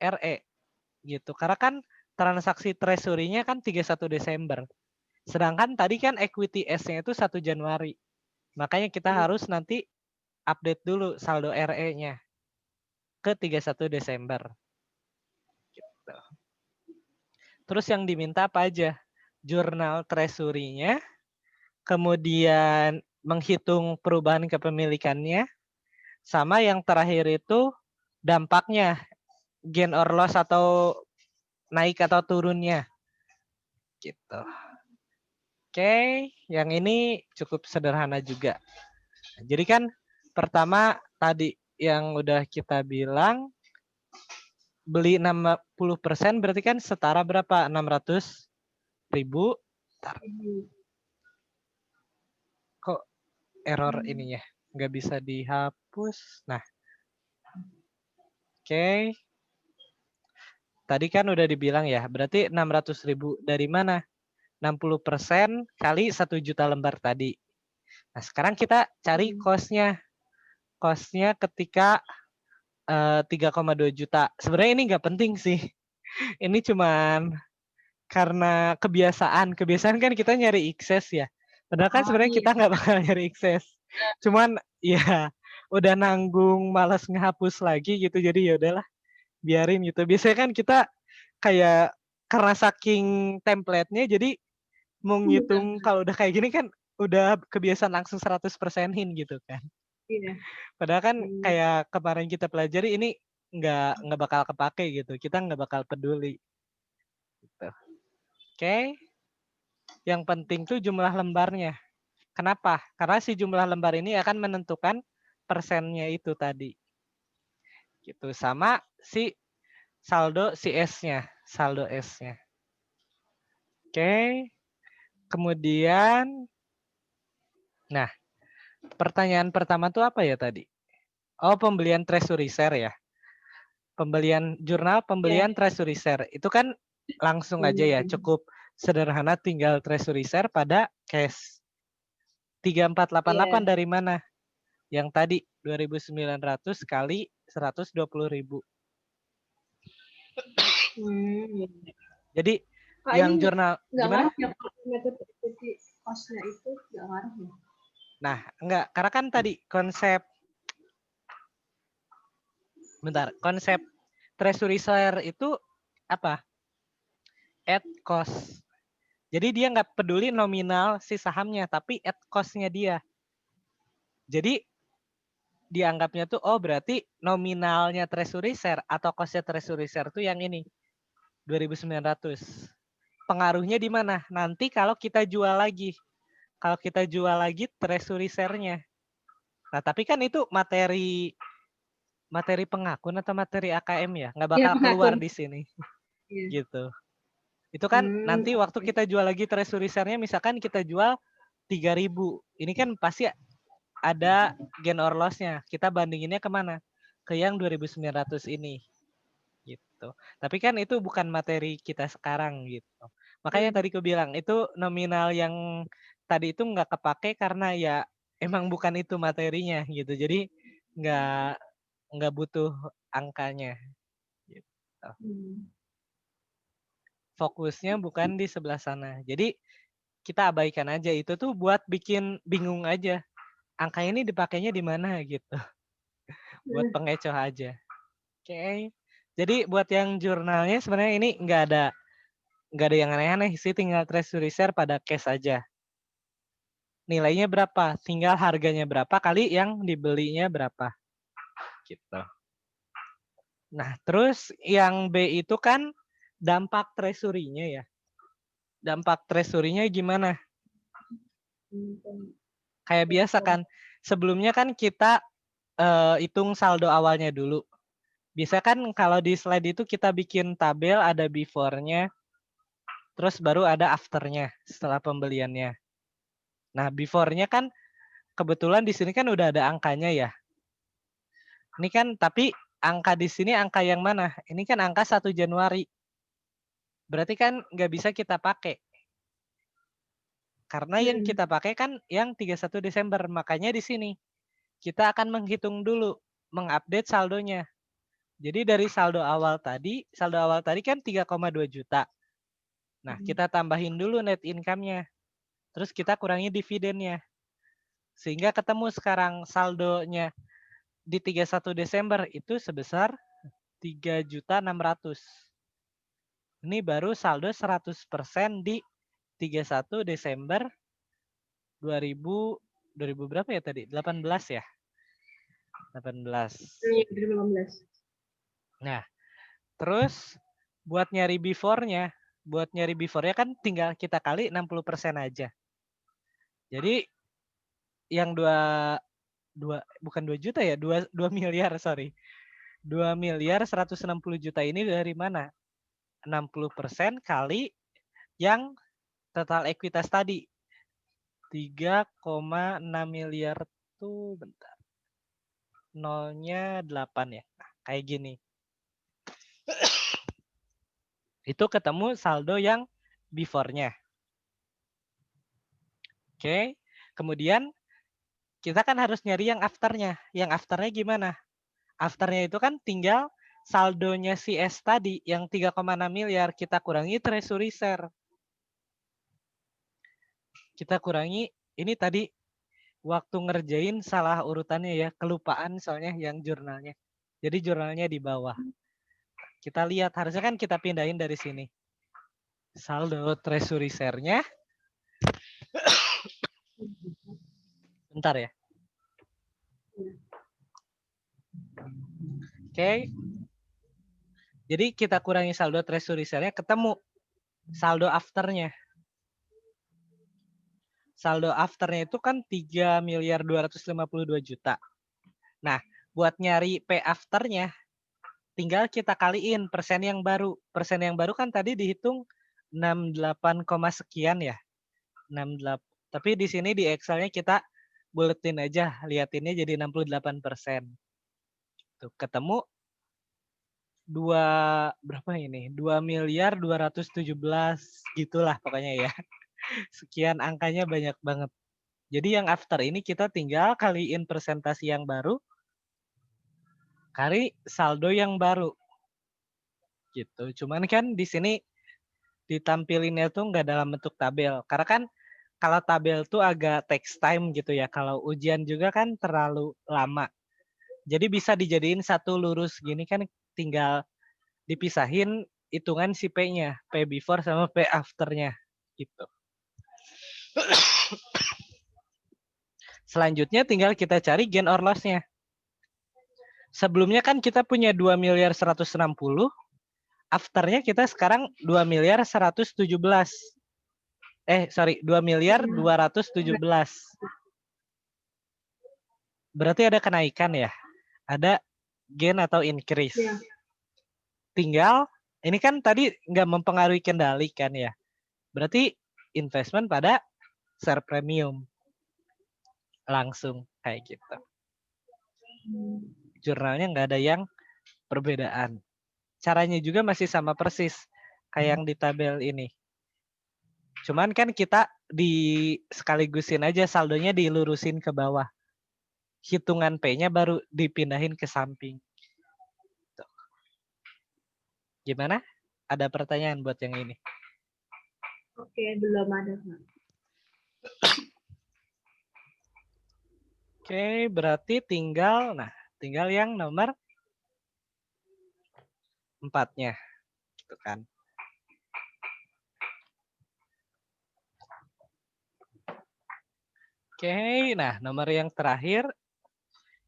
RE gitu. Karena kan transaksi treasury-nya kan 31 Desember. Sedangkan tadi kan equity S-nya itu 1 Januari. Makanya kita harus nanti update dulu saldo RE-nya. ke 31 Desember. Gitu. Terus yang diminta apa aja? Jurnal treasury-nya, kemudian menghitung perubahan kepemilikannya, sama yang terakhir itu dampaknya, gain or loss atau naik atau turunnya. Gitu. Oke, yang ini cukup sederhana juga. Jadi kan pertama tadi yang udah kita bilang, beli 60% berarti kan setara berapa? 600.000. Kok error ininya? Nggak bisa dihapus. Nah, oke. Tadi kan udah dibilang ya, berarti 600.000 dari mana? 60% kali 1 juta lembar tadi. Nah, sekarang kita cari cost-nya. Cost-nya ketika 3,2 juta. Sebenarnya ini nggak penting sih. Ini cuman karena kebiasaan. Kebiasaan kan kita nyari excess ya. Padahal kan sebenarnya kita nggak bakal nyari excess. Cuman ya udah nanggung, malas ngehapus lagi gitu. Jadi ya udahlah, biarin gitu. Biasanya kan kita kayak karena saking template-nya jadi mau ngitung kalau udah kayak gini kan udah kebiasaan langsung 100%-in gitu kan. Iya. Padahal kan kayak kemarin kita pelajari ini nggak bakal kepake gitu. Kita nggak bakal peduli. Gitu. Oke. Yang penting tuh jumlah lembarnya. Kenapa? Karena si jumlah lembar ini akan menentukan persennya itu tadi. Gitu. Sama si saldo si S-nya. Saldo S-nya. Oke. Kemudian, nah, pertanyaan pertama tuh apa ya tadi? Oh, pembelian treasury share ya. Pembelian jurnal, pembelian treasury share. Itu kan langsung aja ya, cukup sederhana, tinggal treasury share pada cash. 3488 dari mana? Yang tadi 2.900 kali 120.000. Jadi Kak, yang ini jurnal nggak gimana? ngaruh ya metode cost-nya itu nggak ngaruh ya? Nah, enggak, karena kan tadi konsep treasury share itu apa? At cost. Jadi dia nggak peduli nominal si sahamnya, tapi at cost-nya dia. Jadi dianggapnya tuh, oh berarti nominalnya treasury share atau cost-nya treasury share tuh yang ini, 2.900. Pengaruhnya di mana? Nanti kalau kita jual lagi. Kalau kita jual lagi treasury share-nya. Nah, tapi kan itu materi pengakun atau materi AKM ya? Nggak bakal keluar di sini. Gitu. Itu kan nanti waktu kita jual lagi treasury share-nya, misalkan kita jual 3.000. Ini kan pasti ada gain or loss-nya. Kita bandinginnya kemana? Ke yang 2.900 ini. Gitu. Tapi kan itu bukan materi kita sekarang gitu. Makanya tadi aku bilang itu nominal yang tadi itu nggak kepake karena ya emang bukan itu materinya gitu. Jadi nggak butuh angkanya. Gitu. Fokusnya bukan di sebelah sana. Jadi kita abaikan aja, itu tuh buat bikin bingung aja. Angka ini dipakainya di mana gitu. Buat pengecoh aja. Oke. Jadi buat yang jurnalnya sebenarnya ini nggak ada yang aneh-aneh sih, tinggal treasury share pada cash aja. Nilainya berapa? Tinggal harganya berapa kali yang dibelinya berapa. Gitu. Nah, terus yang B itu kan dampak treasury-nya ya. Dampak treasury-nya gimana? Kayak biasa kan, sebelumnya kan kita hitung saldo awalnya dulu. Bisa kan kalau di slide itu kita bikin tabel, ada before-nya, terus baru ada after-nya setelah pembeliannya. Nah, before-nya kan kebetulan di sini kan udah ada angkanya ya. Ini kan tapi angka di sini angka yang mana? Ini kan angka 1 Januari. Berarti kan nggak bisa kita pakai. Karena yang kita pakai kan yang 31 Desember. Makanya di sini kita akan menghitung dulu, mengupdate saldonya. Jadi dari saldo awal tadi kan 3,2 juta. Nah, kita tambahin dulu net income-nya. Terus kita kurangi dividennya. Sehingga ketemu sekarang saldonya di 31 Desember itu sebesar 3.600.000. Ini baru saldo 100% di 31 Desember 2000 berapa ya tadi? 18 ya? 18. Iya, 2018. Nah, terus buat nyari before-nya kan tinggal kita kali 60% aja. Jadi yang 2 bukan 2 juta ya, 2 miliar, sorry. 2.160.000.000 ini dari mana? 60% kali yang total ekuitas tadi. 3,6 miliar tuh bentar. Nolnya 8 ya. Nah, kayak gini. Itu ketemu saldo yang before-nya. Oke. Kemudian kita kan harus nyari yang after-nya. Yang after-nya gimana? After-nya itu kan tinggal saldonya si S tadi yang 3,6 miliar kita kurangi treasury share. Kita kurangi ini tadi waktu ngerjain salah urutannya ya, kelupaan soalnya yang jurnalnya. Jadi jurnalnya di bawah. Kita lihat, harusnya kan kita pindahin dari sini. Saldo treasury share-nya. Bentar ya. Oke. Jadi kita kurangi saldo treasury share-nya, ketemu saldo after-nya. Saldo after-nya itu kan 3.252.000.000. Nah, buat nyari P after-nya, tinggal kita kaliin persen yang baru. Persen yang baru kan tadi dihitung 68, sekian ya. 68. Tapi di sini di Excel-nya kita buletin aja, liatinnya jadi 68%. Tuh, ketemu berapa ini? 2.217 gitulah pokoknya ya. Sekian angkanya banyak banget. Jadi yang after ini kita tinggal kaliin persentase yang baru kali saldo yang baru. Gitu. Cuman kan di sini ditampilinnya tuh nggak dalam bentuk tabel. Karena kan kalau tabel tuh agak takes time gitu ya. Kalau ujian juga kan terlalu lama. Jadi bisa dijadiin satu lurus gini kan tinggal dipisahin hitungan si P-nya. P before sama P after-nya. Gitu. Selanjutnya tinggal kita cari gain or loss-nya. Sebelumnya kan kita punya 2.160.000. Afternya kita sekarang 2.117.000. 2.217.000. Berarti ada kenaikan ya? Ada gain atau increase. Ya. Tinggal, ini kan tadi nggak mempengaruhi kendali kan ya? Berarti investment pada share premium. Langsung kayak gitu. Jurnalnya nggak ada yang perbedaan. Caranya juga masih sama persis kayak yang di tabel ini. Cuman kan kita sekaligusin aja saldonya dilurusin ke bawah. Hitungan P-nya baru dipindahin ke samping. Tuh. Gimana? Ada pertanyaan buat yang ini? Oke, belum ada, Pak. Oke, berarti tinggal yang nomor 4-nya. Gitu kan. Oke, nah nomor yang terakhir.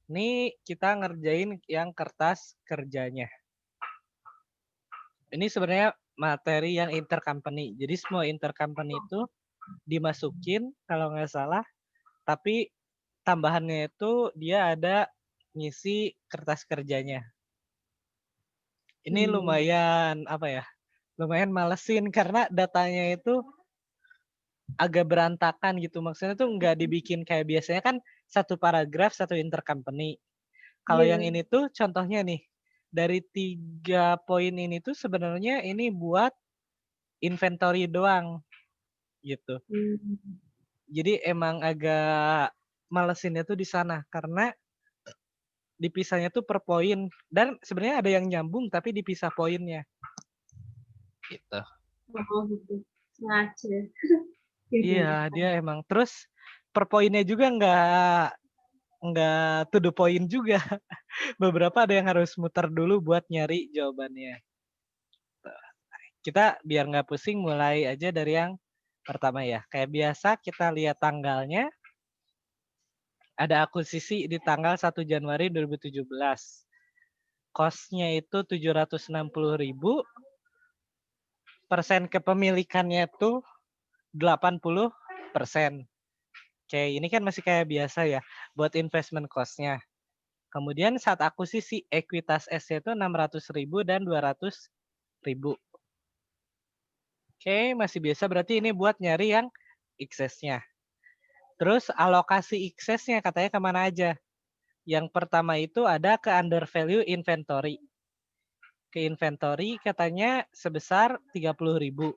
Ini kita ngerjain yang kertas kerjanya. Ini sebenarnya materi yang intercompany. Jadi semua intercompany itu dimasukin kalau nggak salah. Tapi tambahannya itu dia ada ngisi kertas kerjanya. Ini lumayan lumayan malesin karena datanya itu agak berantakan gitu. Maksudnya tuh nggak dibikin kayak biasanya kan satu paragraf satu intercompany. Kalau yang ini tuh contohnya nih dari 3 poin ini tuh sebenarnya ini buat inventory doang gitu. Jadi emang agak malesinnya tuh di sana karena dipisahnya tuh per poin dan sebenarnya ada yang nyambung tapi dipisah poinnya. Gitu. Oh, gitu. Sengaja. Iya, dia emang terus per poinnya juga nggak to the point juga. Beberapa ada yang harus muter dulu buat nyari jawabannya. Kita biar nggak pusing mulai aja dari yang pertama ya. Kayak biasa kita lihat tanggalnya. Ada akuisisi di tanggal 1 Januari 2017. Cost-nya itu 760.000. Persen kepemilikannya itu 80%. Oke, ini kan masih kayak biasa ya buat investment cost-nya. Kemudian saat akuisisi ekuitas S-nya itu 600.000 dan 200.000. Oke, masih biasa berarti ini buat nyari yang excess-nya. Terus alokasi excess-nya katanya kemana aja? Yang pertama itu ada ke under value inventory. Ke inventory katanya sebesar 30.000.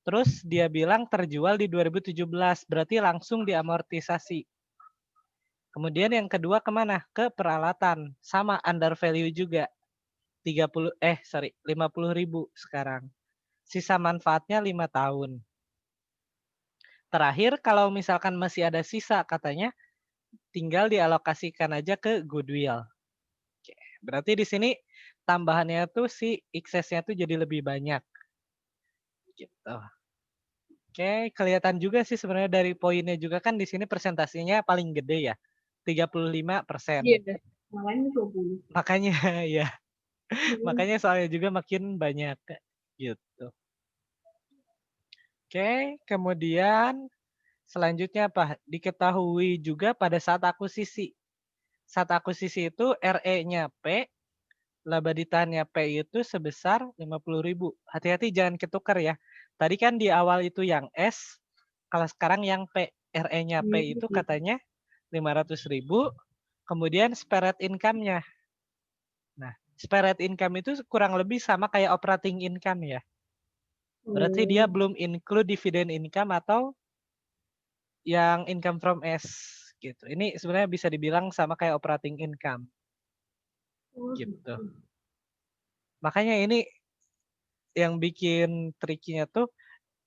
Terus dia bilang terjual di 2017, berarti langsung diamortisasi. Kemudian yang kedua kemana? Ke peralatan, sama under value juga. 50.000 sekarang. Sisa manfaatnya 5 tahun. Terakhir kalau misalkan masih ada sisa katanya tinggal dialokasikan aja ke goodwill. Oke, berarti di sini tambahannya tuh si excess-nya tuh jadi lebih banyak. Gitu. Oke, kelihatan juga sih sebenarnya dari poinnya juga kan di sini persentasenya paling gede ya. 35%. Iya, makanya 20. Makanya ya, Hmm. makanya soalnya juga makin banyak gitu. Oke, kemudian selanjutnya apa? Diketahui juga pada saat akuisisi. Saat akuisisi itu RE-nya P, laba ditahannya P itu sebesar 50.000. Hati-hati jangan ketukar ya. Tadi kan di awal itu yang S, kalau sekarang yang P. RE-nya P itu katanya 500.000, kemudian spared income-nya. Nah, spared income itu kurang lebih sama kayak operating income ya. Berarti dia belum include dividend income atau yang income from S gitu. Ini sebenarnya bisa dibilang sama kayak operating income. Gitu. Makanya ini yang bikin tricky-nya tuh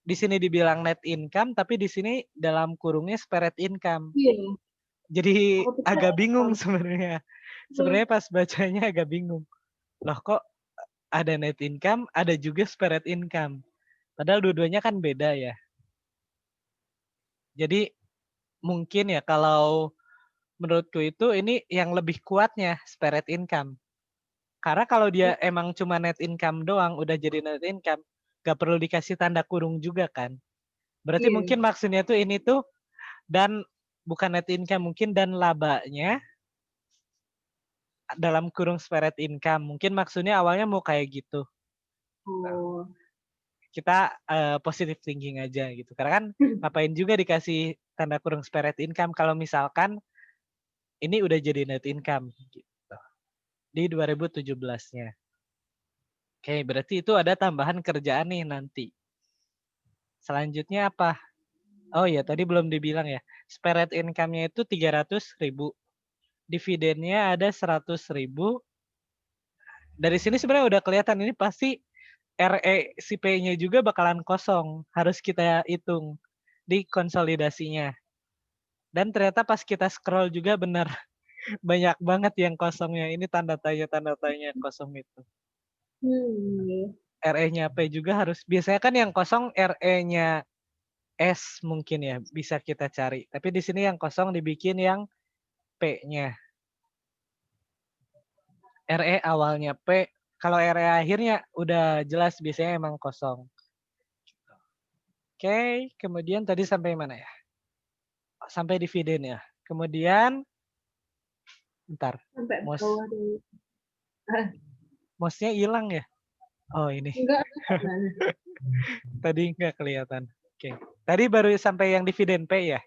di sini dibilang net income tapi di sini dalam kurungnya spared income. Iya. Jadi Aku pikir agak bingung sebenarnya. Hmm. Sebenarnya pas bacanya agak bingung. Loh kok ada net income, ada juga spared income. Padahal dua-duanya kan beda ya. Jadi mungkin ya kalau menurutku itu ini yang lebih kuatnya spared income. Karena kalau dia emang cuma net income doang, udah jadi net income, gak perlu dikasih tanda kurung juga kan. Berarti Iya. mungkin maksudnya tuh ini tuh dan bukan net income mungkin dan labanya dalam kurung spared income. Mungkin maksudnya awalnya mau kayak gitu. Oh. Kita positive thinking aja gitu. Karena kan ngapain juga dikasih tanda kurung spared income kalau misalkan ini udah jadi net income gitu. Di 2017-nya. Oke, berarti itu ada tambahan kerjaan nih nanti. Selanjutnya apa? Oh iya, tadi belum dibilang ya. Spared income-nya itu 300.000. Dividennya ada 100.000. Dari sini sebenarnya udah kelihatan ini pasti RE si P-nya juga bakalan kosong. Harus kita hitung di konsolidasinya. Dan ternyata pas kita scroll juga benar banyak banget yang kosongnya. Ini tanda tanya kosong itu. RE-nya P juga harus. Biasanya kan yang kosong RE-nya S mungkin ya bisa kita cari. Tapi di sini yang kosong dibikin yang P-nya. RE awalnya P, kalau RE akhirnya udah jelas biasanya emang kosong. Oke, kemudian tadi sampai mana ya? Sampai dividen ya. Kemudian, bentar, Sampai bawah dulu. mouse-nya hilang ya? Oh ini, Enggak. tadi nggak kelihatan. Oke, tadi baru sampai yang dividen P ya?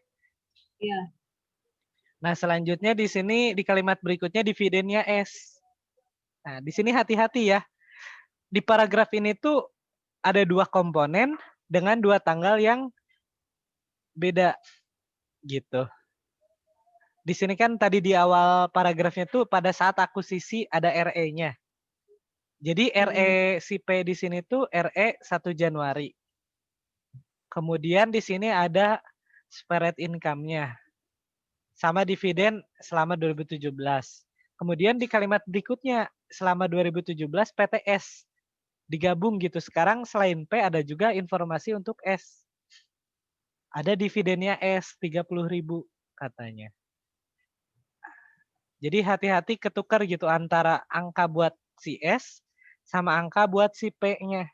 Iya. Nah selanjutnya di sini di kalimat berikutnya dividennya S. Nah di sini hati-hati ya. Di paragraf ini tuh ada dua komponen dengan dua tanggal yang beda gitu. Di sini kan tadi di awal paragrafnya tuh pada saat akuisisi ada RE-nya. Jadi RE si P di sini tuh RE 1 Januari. Kemudian di sini ada spared income-nya. sama dividen selama 2017. Kemudian di kalimat berikutnya, selama 2017 PTS digabung gitu. Sekarang selain P ada juga informasi untuk S. Ada dividennya S 30.000 katanya. Jadi hati-hati ketukar gitu antara angka buat si S sama angka buat si P-nya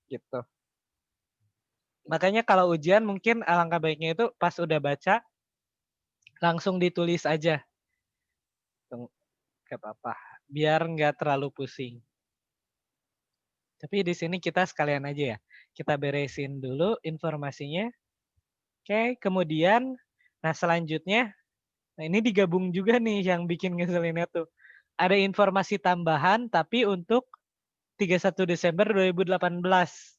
gitu. Makanya kalau ujian mungkin alangkah baiknya itu pas udah baca langsung ditulis aja. Gak apa-apa. Biar nggak terlalu pusing. Tapi di sini kita sekalian aja ya. Kita beresin dulu informasinya. Oke, kemudian nah selanjutnya nah ini digabung juga nih yang bikin ngeselinnya tuh. Ada informasi tambahan tapi untuk 31 Desember 2018.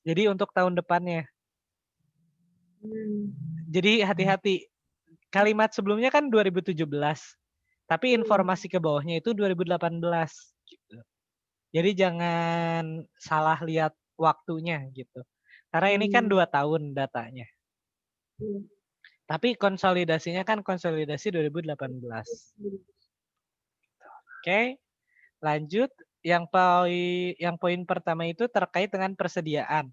Jadi untuk tahun depannya. Jadi hati-hati. Kalimat sebelumnya kan 2017. Tapi informasi ke bawahnya itu 2018 gitu. Jadi jangan salah lihat waktunya gitu. Karena ini kan 2 tahun datanya. Tapi konsolidasinya kan konsolidasi 2018. Oke, lanjut. Yang poin pertama itu terkait dengan persediaan.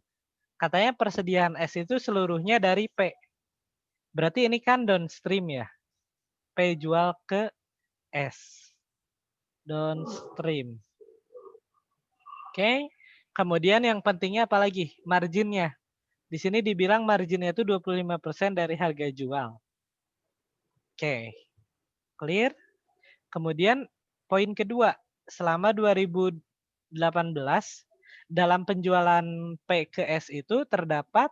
Katanya persediaan S itu seluruhnya dari P. Berarti ini kan downstream ya. P jual ke S. Downstream. Oke. Kemudian yang pentingnya apalagi? Marginnya. Di sini dibilang marginnya itu 25% dari harga jual. Oke. Clear? Kemudian poin kedua, selama 2018 dalam penjualan P ke S itu terdapat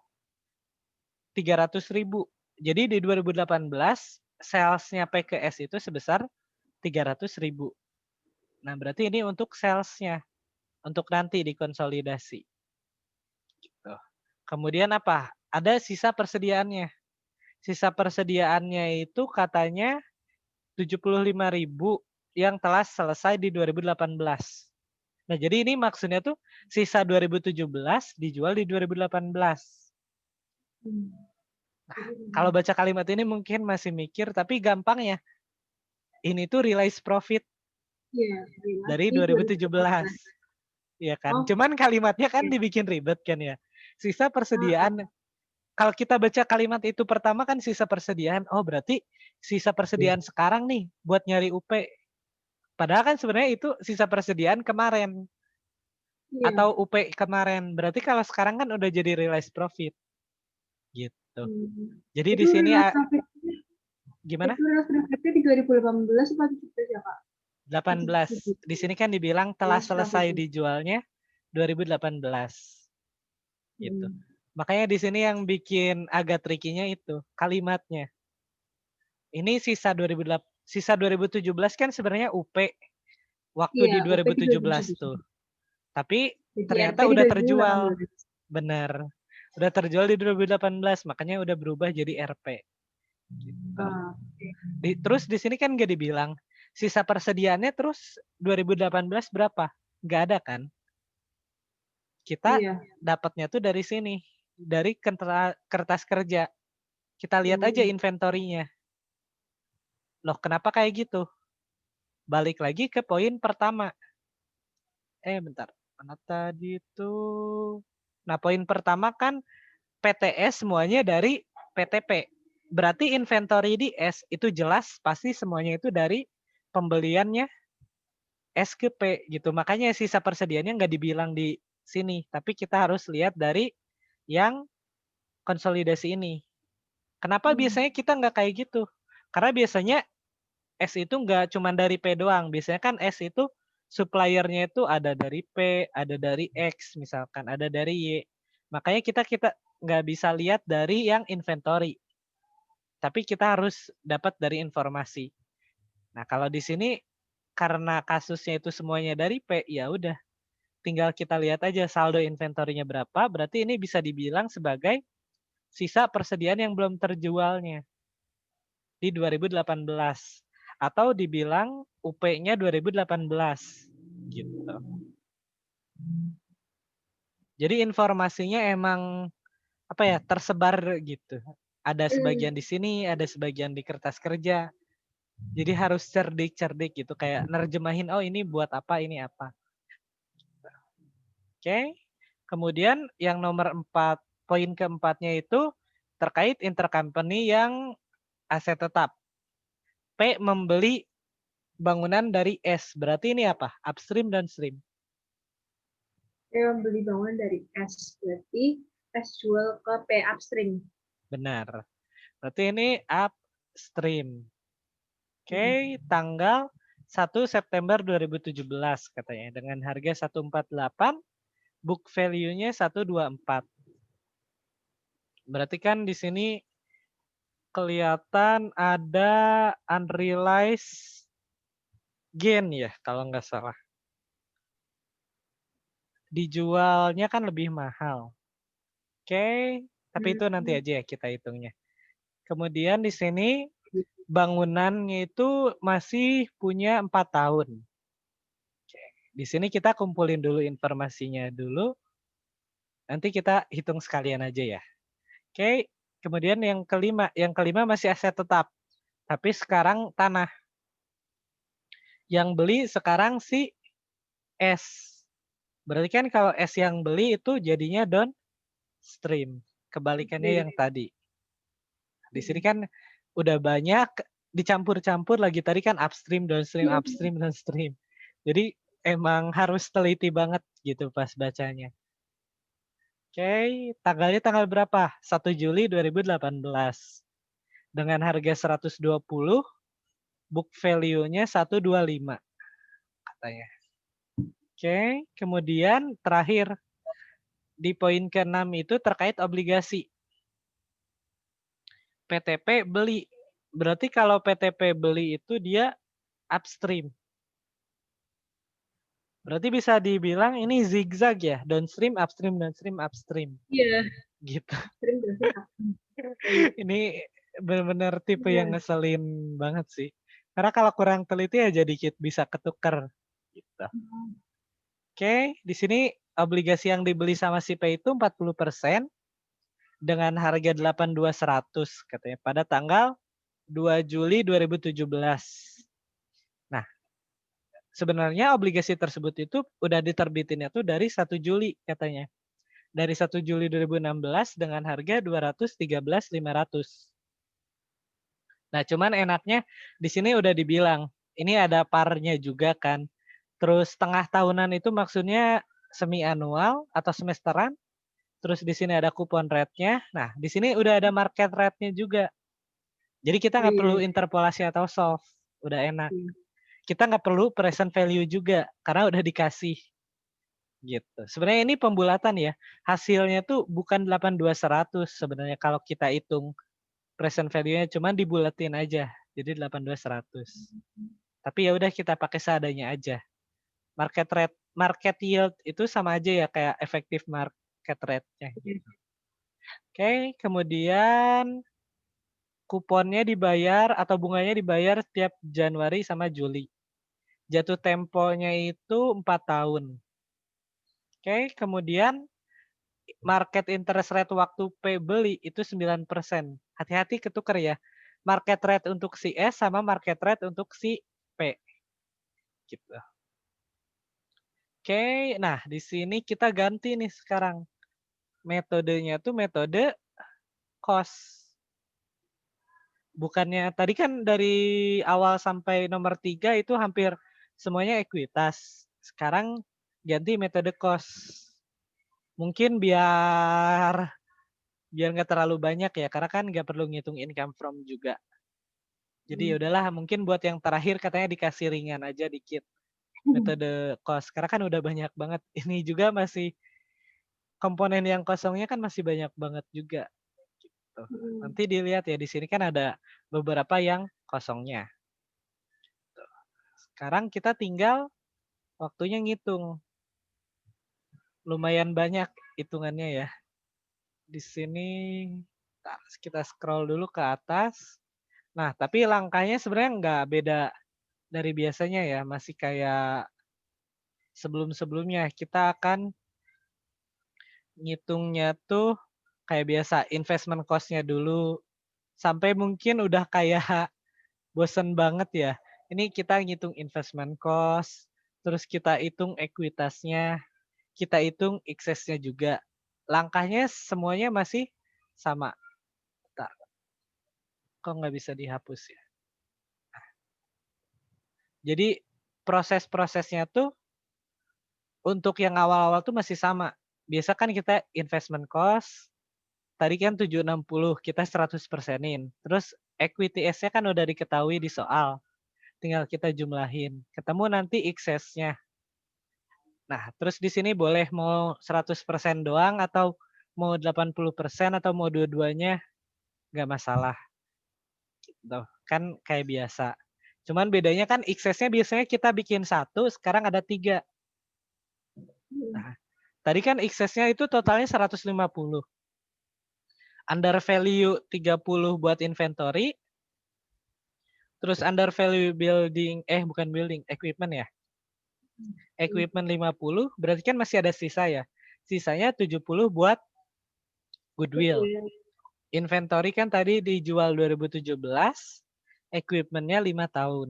300.000. Jadi di 2018 salesnya P ke S itu sebesar 300.000. Nah, berarti ini untuk salesnya, untuk nanti dikonsolidasi. Gitu. Kemudian apa? Ada sisa persediaannya. Sisa persediaannya itu katanya 75.000 yang telah selesai di 2018. Nah, jadi ini maksudnya tuh sisa 2017 dijual di 2018. Nah, kalau baca kalimat ini mungkin masih mikir, tapi gampang ya. Ini tuh realized profit dari 2017. Iya kan? Cuman kalimatnya kan dibikin ribet kan ya. Sisa persediaan. Kalau kita baca kalimat itu pertama kan sisa persediaan. Oh, berarti sisa persediaan sekarang nih buat nyari UP. Padahal kan sebenarnya itu sisa persediaan kemarin. Atau UP kemarin. Berarti kalau sekarang kan udah jadi realized profit. Gitu. Jadi di sini gimana? Itu realized profitnya di 2018 atau 2017 ya, Kak? 18. Di sini kan dibilang telah selesai dijualnya 2018. Gitu. Makanya di sini yang bikin agak trikinya itu kalimatnya. Ini sisa 2017 kan sebenarnya UP waktu di 2017 tuh. Tapi ternyata udah terjual. Bener. Udah terjual di 2018, makanya udah berubah jadi RP. Gitu. Terus di sini kan nggak dibilang sisa persediaannya terus 2018 berapa? Nggak ada kan? Kita dapatnya tuh dari sini, dari kertas kerja. Kita lihat aja inventorinya. Loh, kenapa kayak gitu? Balik lagi ke poin pertama. Bentar. Mana tadi tuh? Nah, poin pertama kan PTS semuanya dari PTP. Berarti inventory di S itu jelas pasti semuanya itu dari pembeliannya S ke P gitu. Makanya sisa persediaannya nggak dibilang di sini. Tapi kita harus lihat dari yang konsolidasi ini. Kenapa biasanya kita nggak kayak gitu? Karena biasanya S itu nggak cuma dari P doang. Biasanya kan S itu suppliernya itu ada dari P, ada dari X misalkan, ada dari Y. Makanya kita nggak bisa lihat dari yang inventory. Tapi kita harus dapat dari informasi. Nah, kalau di sini karena kasusnya itu semuanya dari P, ya udah tinggal kita lihat aja saldo inventorinya berapa, berarti ini bisa dibilang sebagai sisa persediaan yang belum terjualnya di 2018 atau dibilang UP-nya 2018 gitu. Jadi informasinya emang tersebar gitu. Ada sebagian di sini, ada sebagian di kertas kerja. Jadi harus cerdik-cerdik gitu kayak nerjemahin oh ini buat apa, ini apa. Oke. Kemudian yang nomor 4, poin keempatnya itu terkait intercompany yang aset tetap. P membeli bangunan dari S. Berarti ini apa? Upstream dan downstream. Saya membeli bangunan dari S, berarti S jual ke P upstream. Benar. Berarti ini upstream. Oke, tanggal 1 September 2017 katanya dengan harga 148, book value-nya 124. Berarti kan di sini kelihatan ada unrealized gain ya kalau nggak salah. Dijualnya kan lebih mahal. Oke, tapi itu nanti aja ya kita hitungnya. Kemudian di sini bangunannya itu masih punya 4 tahun. Oke, di sini kita kumpulin dulu informasinya dulu, nanti kita hitung sekalian aja ya. Oke, kemudian yang kelima masih aset tetap, tapi sekarang tanah. Yang beli sekarang si S. Berarti kan kalau S yang beli itu jadinya downstream, kebalikannya yang tadi. Di sini kan udah banyak dicampur-campur lagi tadi kan upstream, downstream, upstream, downstream. Jadi emang harus teliti banget gitu pas bacanya. Oke, tanggalnya tanggal berapa? 1 Juli 2018. Dengan harga 120, book value-nya 125 katanya. Oke, kemudian terakhir di poin ke-6 itu terkait obligasi. PTP beli. Berarti kalau PTP beli itu dia upstream. Berarti bisa dibilang ini zigzag ya, downstream, upstream, downstream, upstream. Iya. Gitu. Upstream berarti upstream. Ini benar-benar tipe yang ngeselin banget sih. Karena kalau kurang teliti aja dikit bisa ketuker. Gitu. Oke, di sini obligasi yang dibeli sama si P itu 40% dengan harga 82.100 katanya pada tanggal 2 Juli 2017. Nah, sebenarnya obligasi tersebut itu udah diterbitinnya tuh dari 1 Juli katanya. Dari 1 Juli 2016 dengan harga 213.500. Nah, cuman enaknya di sini udah dibilang, ini ada parnya juga kan. Terus tengah tahunan itu maksudnya semi annual atau semesteran. Terus di sini ada kupon rate-nya. Nah, di sini udah ada market rate-nya juga. Jadi kita nggak perlu interpolasi atau solve. Udah enak. Kita nggak perlu present value juga karena udah dikasih. Gitu. Sebenarnya ini pembulatan ya. Hasilnya tuh bukan 82.100 sebenarnya kalau kita hitung present value-nya cuman dibulatin aja. Jadi 82.100. Tapi ya udah kita pakai seadanya aja. Market rate, market yield itu sama aja ya kayak efektif market rate-nya. Oke, kemudian kuponnya dibayar atau bunganya dibayar setiap Januari sama Juli. Jatuh temponya itu 4 tahun. Oke, kemudian market interest rate waktu P beli itu 9%. Hati-hati ketuker ya. Market rate untuk si S sama market rate untuk si P. Gitu. Oke, nah di sini kita ganti nih sekarang. Metodenya tuh metode cost. Bukannya tadi kan dari awal sampai nomor 3 itu hampir semuanya ekuitas. Sekarang ganti metode cost. Mungkin biar nggak terlalu banyak ya, karena kan nggak perlu ngitung income from juga. Jadi ya udahlah, mungkin buat yang terakhir katanya dikasih ringan aja dikit metode cost. Karena kan udah banyak banget. Ini juga masih komponen yang kosongnya kan masih banyak banget juga. Gitu. Nanti dilihat ya di sini kan ada beberapa yang kosongnya. Sekarang kita tinggal waktunya ngitung. Lumayan banyak hitungannya ya. Di sini kita scroll dulu ke atas. Nah, tapi langkahnya sebenarnya nggak beda dari biasanya ya. Masih kayak sebelum-sebelumnya. Kita akan ngitungnya tuh kayak biasa investment cost-nya dulu. Sampai mungkin udah kayak bosen banget ya. Ini kita ngitung investment cost, terus kita hitung ekuitasnya, kita hitung excess-nya juga. Langkahnya semuanya masih sama. Bentar, kok nggak bisa dihapus ya? Jadi proses-prosesnya tuh untuk yang awal-awal tuh masih sama. Biasa kan kita investment cost, tadi kan 760, kita 100%-in. Terus equity S-nya kan udah diketahui di soal. Tinggal kita jumlahin. Ketemu nanti excess-nya. Nah, terus di sini boleh mau 100% doang atau mau 80% atau mau dua-duanya, nggak masalah. Gitu. Kan kayak biasa. Cuman bedanya kan excess-nya biasanya kita bikin 1, sekarang ada 3. Nah, tadi kan excess-nya itu totalnya 150. Under value 30 buat inventory, terus under value building, bukan building, equipment ya. Equipment 50, berarti kan masih ada sisa ya. Sisanya 70 buat goodwill. Inventory kan tadi dijual 2017, equipment-nya 5 tahun.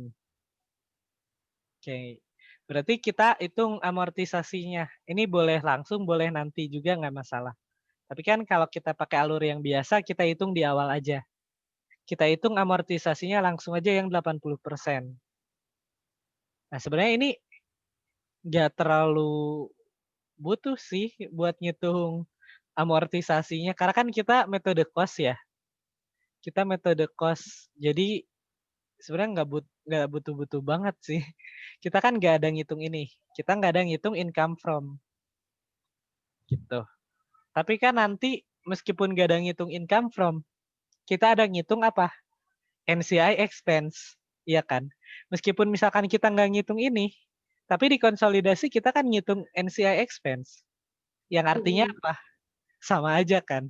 Oke, berarti kita hitung amortisasinya. Ini boleh langsung, boleh nanti juga nggak masalah. Tapi kan kalau kita pakai alur yang biasa, kita hitung di awal aja. Kita hitung amortisasinya langsung aja yang 80%. Nah, sebenarnya ini nggak terlalu butuh sih buat ngitung amortisasinya. Karena kan kita metode cost ya. Kita metode cost. Jadi sebenarnya nggak butuh-butuh banget sih. Kita kan nggak ada ngitung ini. Kita nggak ada ngitung income from. Gitu. Tapi kan nanti meskipun nggak ada ngitung income from, kita ada ngitung apa? NCI expense. Iya kan? Meskipun misalkan kita nggak ngitung ini, tapi di konsolidasi kita kan ngitung NCI expense. Yang artinya apa? Sama aja kan?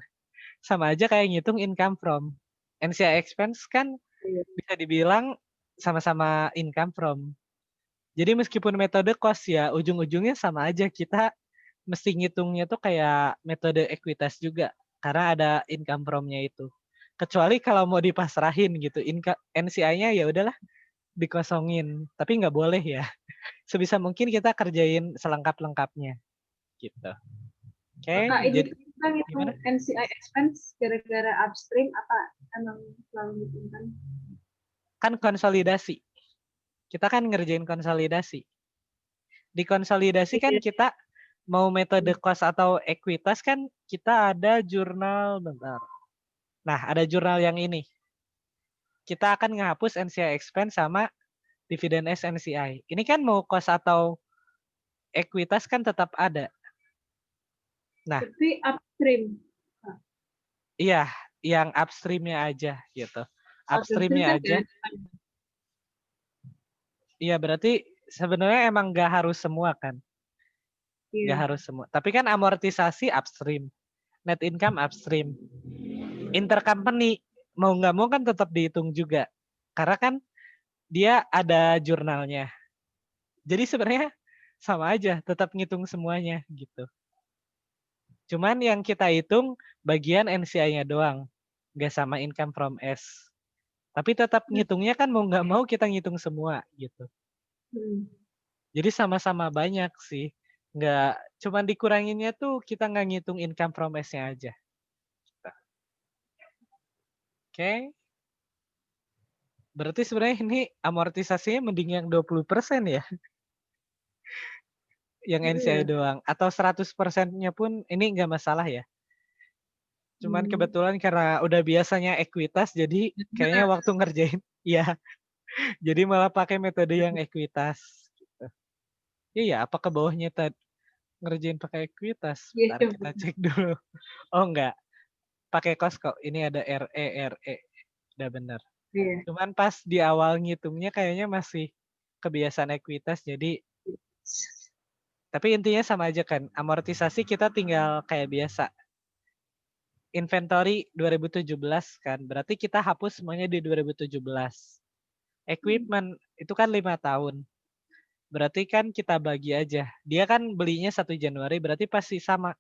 Sama aja kayak ngitung income from. NCI expense kan bisa dibilang sama-sama income from. Jadi meskipun metode cost ya, ujung-ujungnya sama aja. Kita mesti ngitungnya tuh kayak metode ekuitas juga. Karena ada income from-nya itu. Kecuali kalau mau dipasrahin gitu. NCI-nya ya udahlah dikosongin. Tapi nggak boleh ya. Sebisa mungkin kita kerjain selengkap-lengkapnya. Gitu. Oke, Kak, ini jadi kita ngitung gimana? NCI expense gara-gara upstream apa emang selalu ngitungkan? Kan konsolidasi. Kita kan ngerjain konsolidasi. Di konsolidasi kan kita mau metode cost atau ekuitas kan kita ada jurnal, bentar. Nah, ada jurnal yang ini. Kita akan ngehapus NCI expense sama dividend S NCI. Ini kan mau cost atau ekuitas kan tetap ada. Nah, Tapi upstream. iya, yang upstream-nya aja gitu. Upstream Upstream-nya kan aja. Iya, berarti sebenarnya emang nggak harus semua kan? Nggak harus semua. Tapi kan amortisasi upstream. Net income upstream. Intercompany mau nggak mau kan tetap dihitung juga. Karena kan dia ada jurnalnya. Jadi sebenarnya sama aja, tetap ngitung semuanya gitu. Cuman yang kita hitung bagian NCI-nya doang. Nggak sama income from S. Tapi tetap ngitungnya kan mau nggak mau kita ngitung semua gitu. Jadi sama-sama banyak sih. Nggak, cuman dikuranginnya tuh kita nggak ngitung income from S-nya aja. Oke. Berarti sebenarnya ini amortisasinya mending yang 20% ya. Yang NCI doang. Atau 100%-nya pun ini nggak masalah ya. Cuman kebetulan karena udah biasanya ekuitas, jadi kayaknya waktu ngerjain, ya. Jadi malah pakai metode yang ekuitas. Gitu. Iya, apa ke bawahnya ngerjain pakai ekuitas? Bentar kita cek dulu. Oh enggak, pakai kos kok. Ini ada RE. Udah bener. Cuman pas di awal ngitungnya kayaknya masih kebiasaan ekuitas, jadi tapi intinya sama aja kan. Amortisasi kita tinggal kayak biasa. Inventory 2017 kan. Berarti kita hapus semuanya di 2017. Equipment itu kan 5 tahun. Berarti kan kita bagi aja. Dia kan belinya 1 Januari, berarti pasti sama.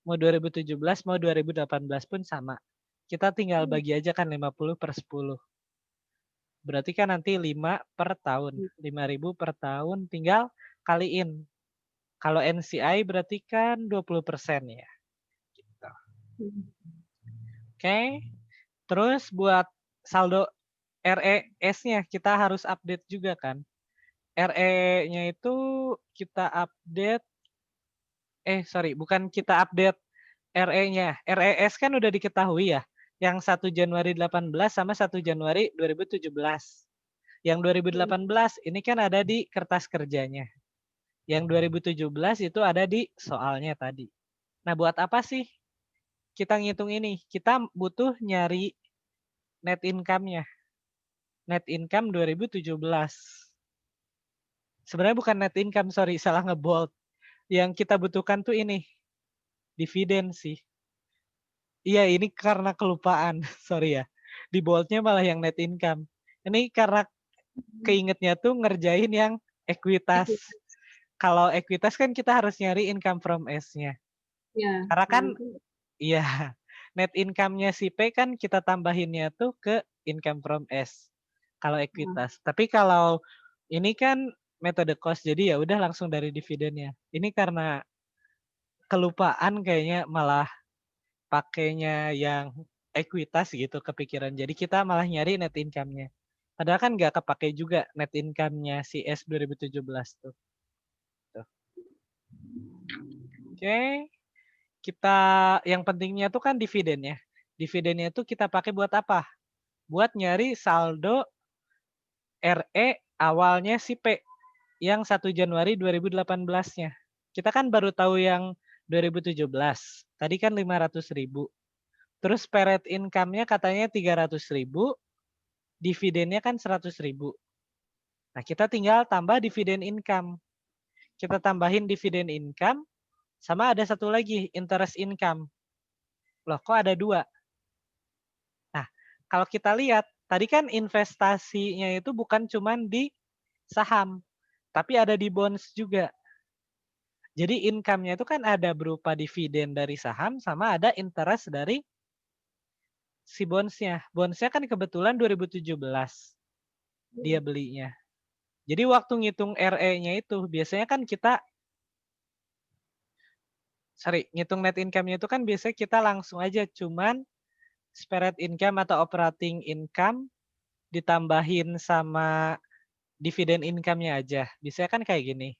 Mau 2017, mau 2018 pun sama. Kita tinggal bagi aja kan 50/10. Berarti kan nanti 5 per tahun. 5.000 per tahun tinggal kaliin. Kalau NCI berarti kan 20% ya. Gitu. Oke. Terus buat saldo RES-nya kita harus update juga kan. RE-nya itu kita update, bukan kita update RE-nya. RES kan udah diketahui ya. Yang 1 Januari 18 sama 1 Januari 2017. Yang 2018 ini kan ada di kertas kerjanya. Yang 2017 itu ada di soalnya tadi. Nah, buat apa sih kita ngitung ini? Kita butuh nyari net income-nya. Net income 2017. Sebenarnya bukan net income, sorry, salah ngebold. Yang kita butuhkan tuh ini, dividen sih. Iya, ini karena kelupaan, sorry ya. Di boldnya malah yang net income. Ini karena keingetnya tuh ngerjain yang ekuitas. Kalau ekuitas kan kita harus nyari income from S-nya. Ya. Karena kan, iya, net income-nya si P kan kita tambahinnya tuh ke income from S. Kalau ekuitas. Tapi kalau ini kan metode cost, jadi ya udah langsung dari dividennya. Ini karena kelupaan kayaknya malah pakainya yang ekuitas gitu kepikiran. Jadi kita malah nyari net income-nya. Padahal kan nggak kepake juga net income-nya si S 2017 tuh. Tuh. Oke. Kita yang pentingnya tuh kan dividennya. Dividennya itu kita pakai buat apa? Buat nyari saldo RE awalnya si P yang 1 Januari 2018-nya. Kita kan baru tahu yang 2017. Tadi kan 500.000. Terus parent income-nya katanya 300.000, dividennya kan 100.000. Nah, kita tinggal tambah dividen income. Kita tambahin dividen income, sama ada satu lagi, interest income. Loh, kok ada 2? Nah, kalau kita lihat, tadi kan investasinya itu bukan cuma di saham, tapi ada di bonds juga. Jadi income-nya itu kan ada berupa dividen dari saham, sama ada interest dari si bonds-nya. Bonds-nya kan kebetulan 2017 dia belinya. Jadi waktu ngitung RE-nya itu, biasanya kan kita, ngitung net income-nya itu kan biasanya kita langsung aja cuman spread income atau operating income ditambahin sama dividen income-nya aja. Biasanya kan kayak gini.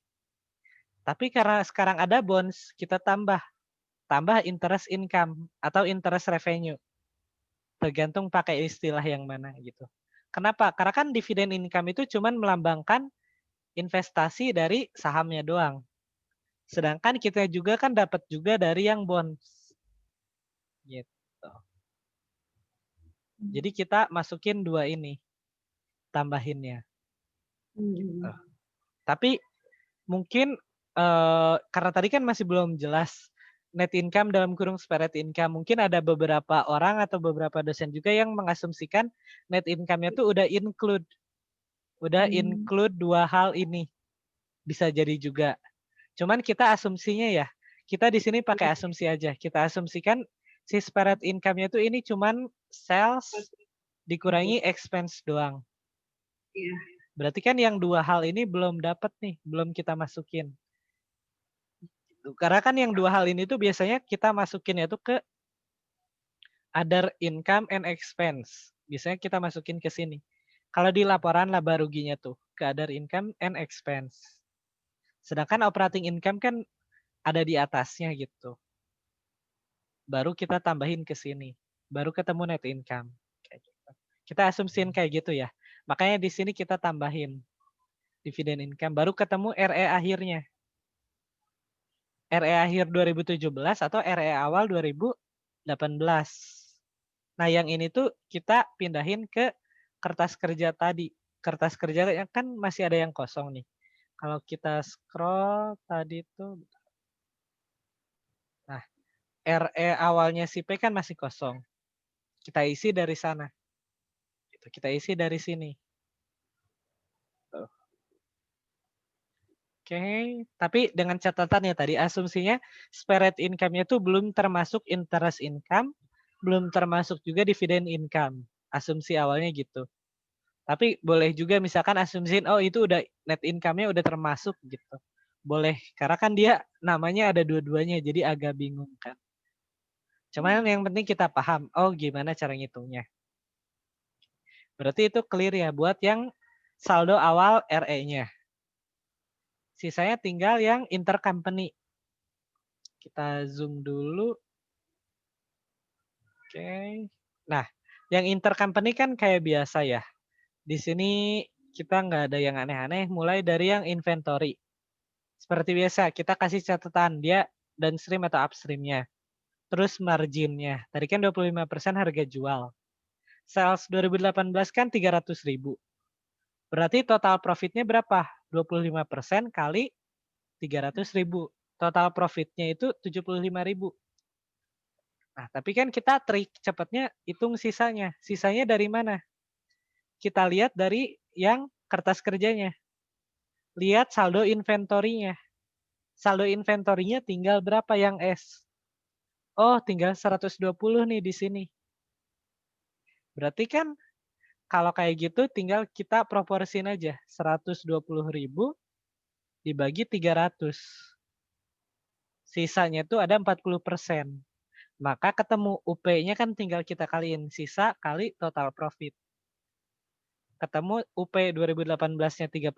Tapi karena sekarang ada bonds, kita tambah interest income atau interest revenue. Tergantung pakai istilah yang mana gitu. Kenapa? Karena kan dividen income itu cuman melambangkan investasi dari sahamnya doang. Sedangkan kita juga kan dapat juga dari yang bonds. Gitu. Jadi kita masukin 2 ini, tambahinnya. Gitu. Tapi mungkin karena tadi kan masih belum jelas net income dalam kurung spread income. Mungkin ada beberapa orang atau beberapa dosen juga yang mengasumsikan net income-nya tuh udah include. Udah include 2 hal ini. Bisa jadi juga. Cuman kita asumsinya ya, kita di sini pakai asumsi aja. Kita asumsikan si spread income-nya tuh ini cuman sales dikurangi expense doang. Iya. Berarti kan yang 2 hal ini belum dapat nih, belum kita masukin. Karena kan yang 2 hal ini tuh biasanya kita masukin itu ke other income and expense. Biasanya kita masukin ke sini. Kalau di laporan laba ruginya tuh ke other income and expense. Sedangkan operating income kan ada di atasnya gitu. Baru kita tambahin ke sini. Baru ketemu net income. Kayak gitu. Kita asumsiin kayak gitu ya. Makanya di sini kita tambahin dividen income. Baru ketemu RE akhirnya. RE akhir 2017 atau RE awal 2018. Nah, yang ini tuh kita pindahin ke kertas kerja tadi. Kertas kerja yang kan masih ada yang kosong nih. Kalau kita scroll tadi tuh, nah, RE awalnya si P kan masih kosong. Kita isi dari sana. Kita isi dari sini. Tuh. Oke, tapi dengan catatan ya tadi asumsinya spread income-nya itu belum termasuk interest income, belum termasuk juga dividen income. Asumsi awalnya gitu. Tapi boleh juga misalkan asumsiin, oh itu udah net income-nya udah termasuk gitu. Boleh, karena kan dia namanya ada dua-duanya, jadi agak bingung kan. Cuman yang penting kita paham, oh gimana cara ngitungnya. Berarti itu clear ya buat yang saldo awal RE-nya. Sisanya tinggal yang intercompany. Kita zoom dulu. Oke. Nah, yang intercompany kan kayak biasa ya. Di sini kita nggak ada yang aneh-aneh, mulai dari yang inventory. Seperti biasa, kita kasih catatan dia downstream atau upstream-nya. Terus margin-nya. Tadi kan 25% harga jual. Sales 2018 kan 300.000. Berarti total profit-nya berapa? 25% kali 300.000. Total profit-nya itu 75.000. Nah, tapi kan kita trik cepatnya hitung sisanya. Sisanya dari mana? Kita lihat dari yang kertas kerjanya. Lihat saldo inventorinya. Saldo inventorinya tinggal berapa yang S? Oh, tinggal 120 nih di sini. Berarti kan kalau kayak gitu tinggal kita proporsiin aja. 120.000 dibagi 300. Sisanya itu ada 40%. Maka ketemu UP-nya kan tinggal kita kaliin. Sisa kali total profit. Ketemu UP 2018-nya 30.000.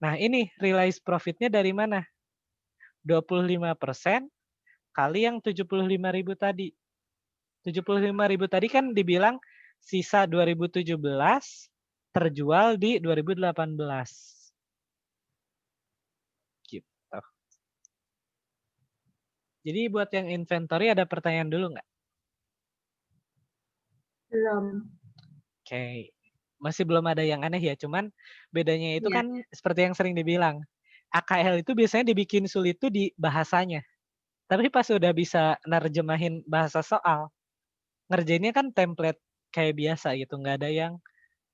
Nah ini realized profit-nya dari mana? 25% kali yang 75.000 tadi. 75.000 tadi kan dibilang sisa 2017 terjual di 2018. Gitu. Jadi buat yang inventory ada pertanyaan dulu nggak? Belum. Oke. Masih belum ada yang aneh ya, cuman bedanya itu Ya. kan seperti yang sering dibilang. AKL itu biasanya dibikin sulit tuh di bahasanya. Tapi pas udah bisa nerjemahin bahasa soal, ngerjainnya kan template kayak biasa gitu, nggak ada yang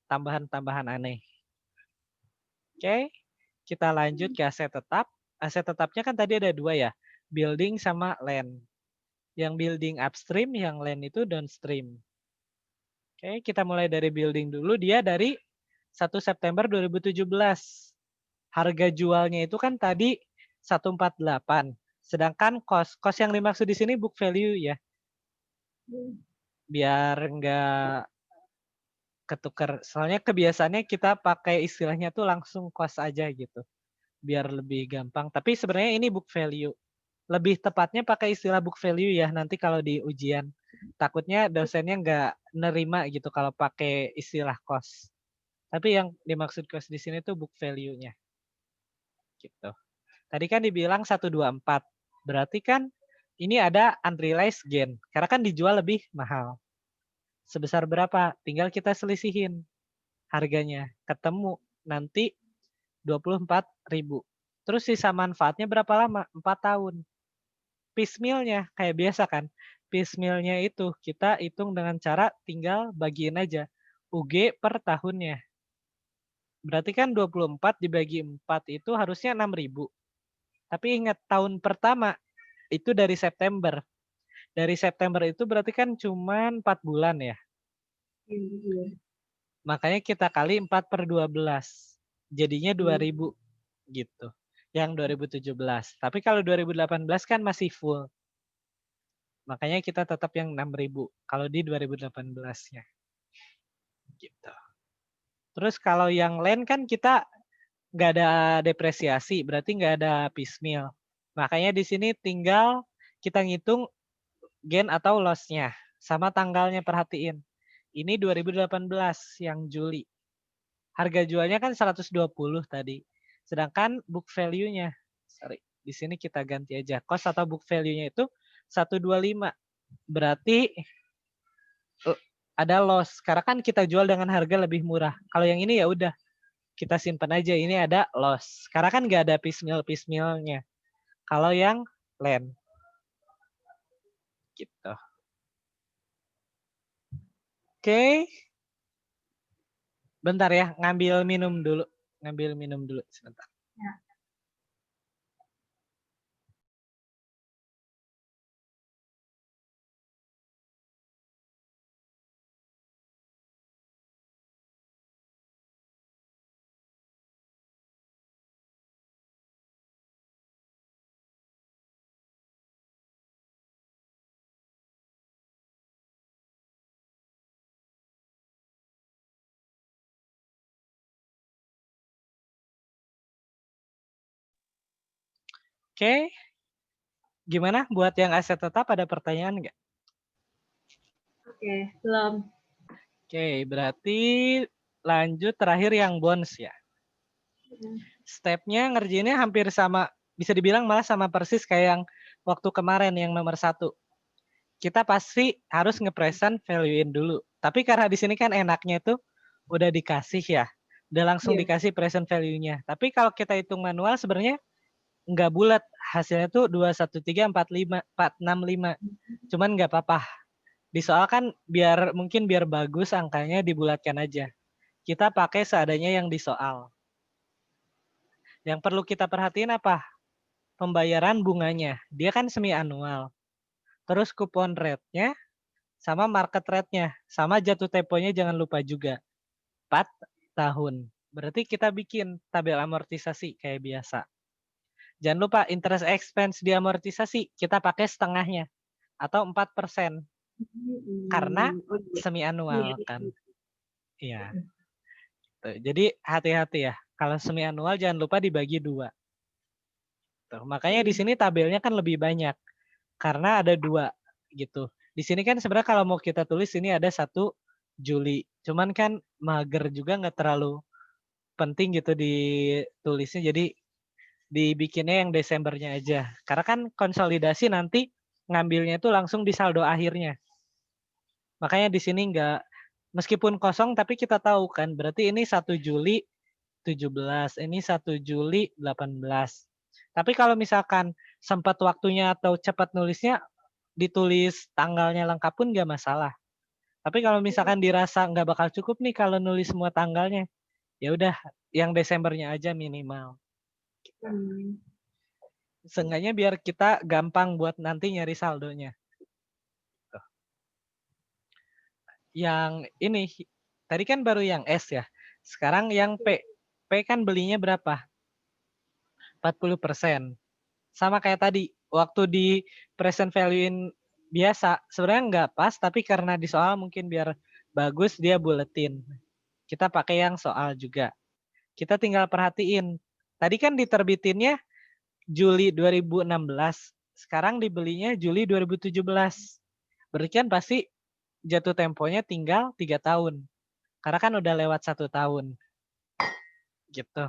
tambahan-tambahan aneh. Oke, kita lanjut ke aset tetap. Aset tetapnya kan tadi ada dua ya, building sama land. Yang building upstream, yang land itu downstream. Oke, kita mulai dari building dulu. Dia dari 1 September 2017. Harga jualnya itu kan tadi 148. Sedangkan cost yang dimaksud di sini book value ya. Biar nggak ketukar. Soalnya kebiasaannya kita pakai istilahnya tuh langsung cost aja gitu. Biar lebih gampang. Tapi sebenarnya ini book value. Lebih tepatnya pakai istilah book value ya nanti kalau di ujian. Takutnya dosennya nggak nerima gitu kalau pakai istilah cost. Tapi yang dimaksud cost di sini tuh book value-nya. Gitu. Tadi kan dibilang 124. Berarti kan ini ada unrealized gain. Karena kan dijual lebih mahal. Sebesar berapa? Tinggal kita selisihin harganya. Ketemu nanti 24.000. Terus sisa manfaatnya berapa lama? 4 tahun. Piecemeal-nya kayak biasa kan. Piecemeal-nya itu kita hitung dengan cara tinggal bagiin aja. UG per tahunnya. Berarti kan 24 dibagi 4 itu harusnya 6.000. Tapi ingat tahun pertama itu dari September. Dari September itu berarti kan cuma 4 bulan ya. Iya. Makanya kita kali 4/12. Jadinya 2.000 gitu. Yang 2017. Tapi kalau 2018 kan masih full. Makanya kita tetap yang 6.000 kalau di 2018-nya. Gitu. Terus kalau yang lain kan kita nggak ada depresiasi, berarti nggak ada piecemeal. Makanya di sini tinggal kita ngitung gain atau loss-nya. Sama tanggalnya perhatiin. Ini 2018 yang Juli. Harga jualnya kan 120 tadi. Sedangkan book value-nya, di sini kita ganti aja. Cost atau book value-nya itu 125. Berarti ada loss. Karena kan kita jual dengan harga lebih murah. Kalau yang ini ya udah kita simpan aja. Ini ada loss. Karena kan nggak ada piecemeal-nya. Kalau yang land. Gitu. Oke. Bentar ya, ngambil minum dulu. Ngambil minum dulu sebentar. Ya. Oke, gimana buat yang aset tetap ada pertanyaan nggak? Oke, belum. Oke, berarti lanjut terakhir yang bonds ya. Stepnya ngerjainnya hampir sama, bisa dibilang malah sama persis kayak yang waktu kemarin yang nomor 1. Kita pasti harus nge-present value-in dulu. Tapi karena di sini kan enaknya itu udah dikasih ya, udah langsung Iya. dikasih present value-nya. Tapi kalau kita hitung manual sebenarnya nggak bulat, hasilnya tuh 2, 1, 3, 4, 5, 4, 6, 5. Cuman nggak apa-apa. Di soal kan mungkin biar bagus angkanya dibulatkan aja. Kita pakai seadanya yang di soal. Yang perlu kita perhatiin apa? Pembayaran bunganya. Dia kan semi anual. Terus kupon rate-nya sama market rate-nya. Sama jatuh temponya jangan lupa juga. 4 tahun. Berarti kita bikin tabel amortisasi kayak biasa. Jangan lupa interest expense di amortisasi kita pakai setengahnya atau 4%. Karena semi anual kan. Iya. Jadi hati-hati ya. Kalau semi anual jangan lupa dibagi 2. Tuh, makanya di sini tabelnya kan lebih banyak karena ada 2 gitu. Di sini kan sebenarnya kalau mau kita tulis ini ada 1 Juli. Cuman kan mager juga nggak terlalu penting gitu ditulisnya. Jadi dibikinnya yang Desembernya aja. Karena kan konsolidasi nanti ngambilnya itu langsung di saldo akhirnya. Makanya di sini nggak, meskipun kosong tapi kita tahu kan berarti ini 1 Juli 17, ini 1 Juli 18. Tapi kalau misalkan sempat waktunya atau cepat nulisnya, ditulis tanggalnya lengkap pun nggak masalah. Tapi kalau misalkan dirasa nggak bakal cukup nih kalau nulis semua tanggalnya, ya udah yang Desembernya aja minimal. Seenggaknya biar kita gampang buat nanti nyari saldonya. Tuh. Yang ini, tadi kan baru yang S ya. Sekarang yang P. P kan belinya berapa? 40%. Sama kayak tadi, waktu di present value-in biasa, sebenarnya nggak pas, tapi karena di soal mungkin biar bagus dia buletin. Kita pakai yang soal juga. Kita tinggal perhatiin. Tadi kan diterbitinnya Juli 2016, sekarang dibelinya Juli 2017. Berarti kan pasti jatuh temponya tinggal 3 tahun. Karena kan udah lewat 1 tahun. Gitu.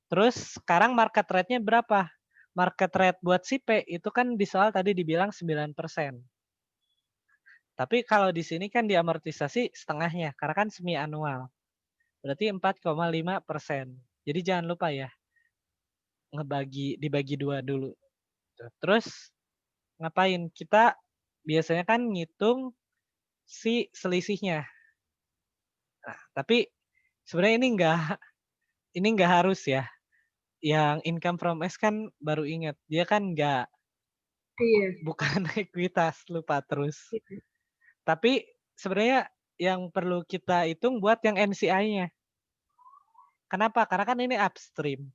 Terus sekarang market rate-nya berapa? Market rate buat si P itu kan di soal tadi dibilang 9%. Tapi kalau di sini kan diamortisasi setengahnya, karena kan semi anual. Berarti 4,5%. Jadi jangan lupa ya, dibagi 2 dulu. Terus ngapain? Kita biasanya kan ngitung si selisihnya. Nah, tapi sebenarnya ini nggak harus ya. Yang income from S kan baru ingat, dia kan bukan ekuitas, lupa terus. Tapi sebenarnya yang perlu kita hitung buat yang NCI-nya. Kenapa? Karena kan ini upstream.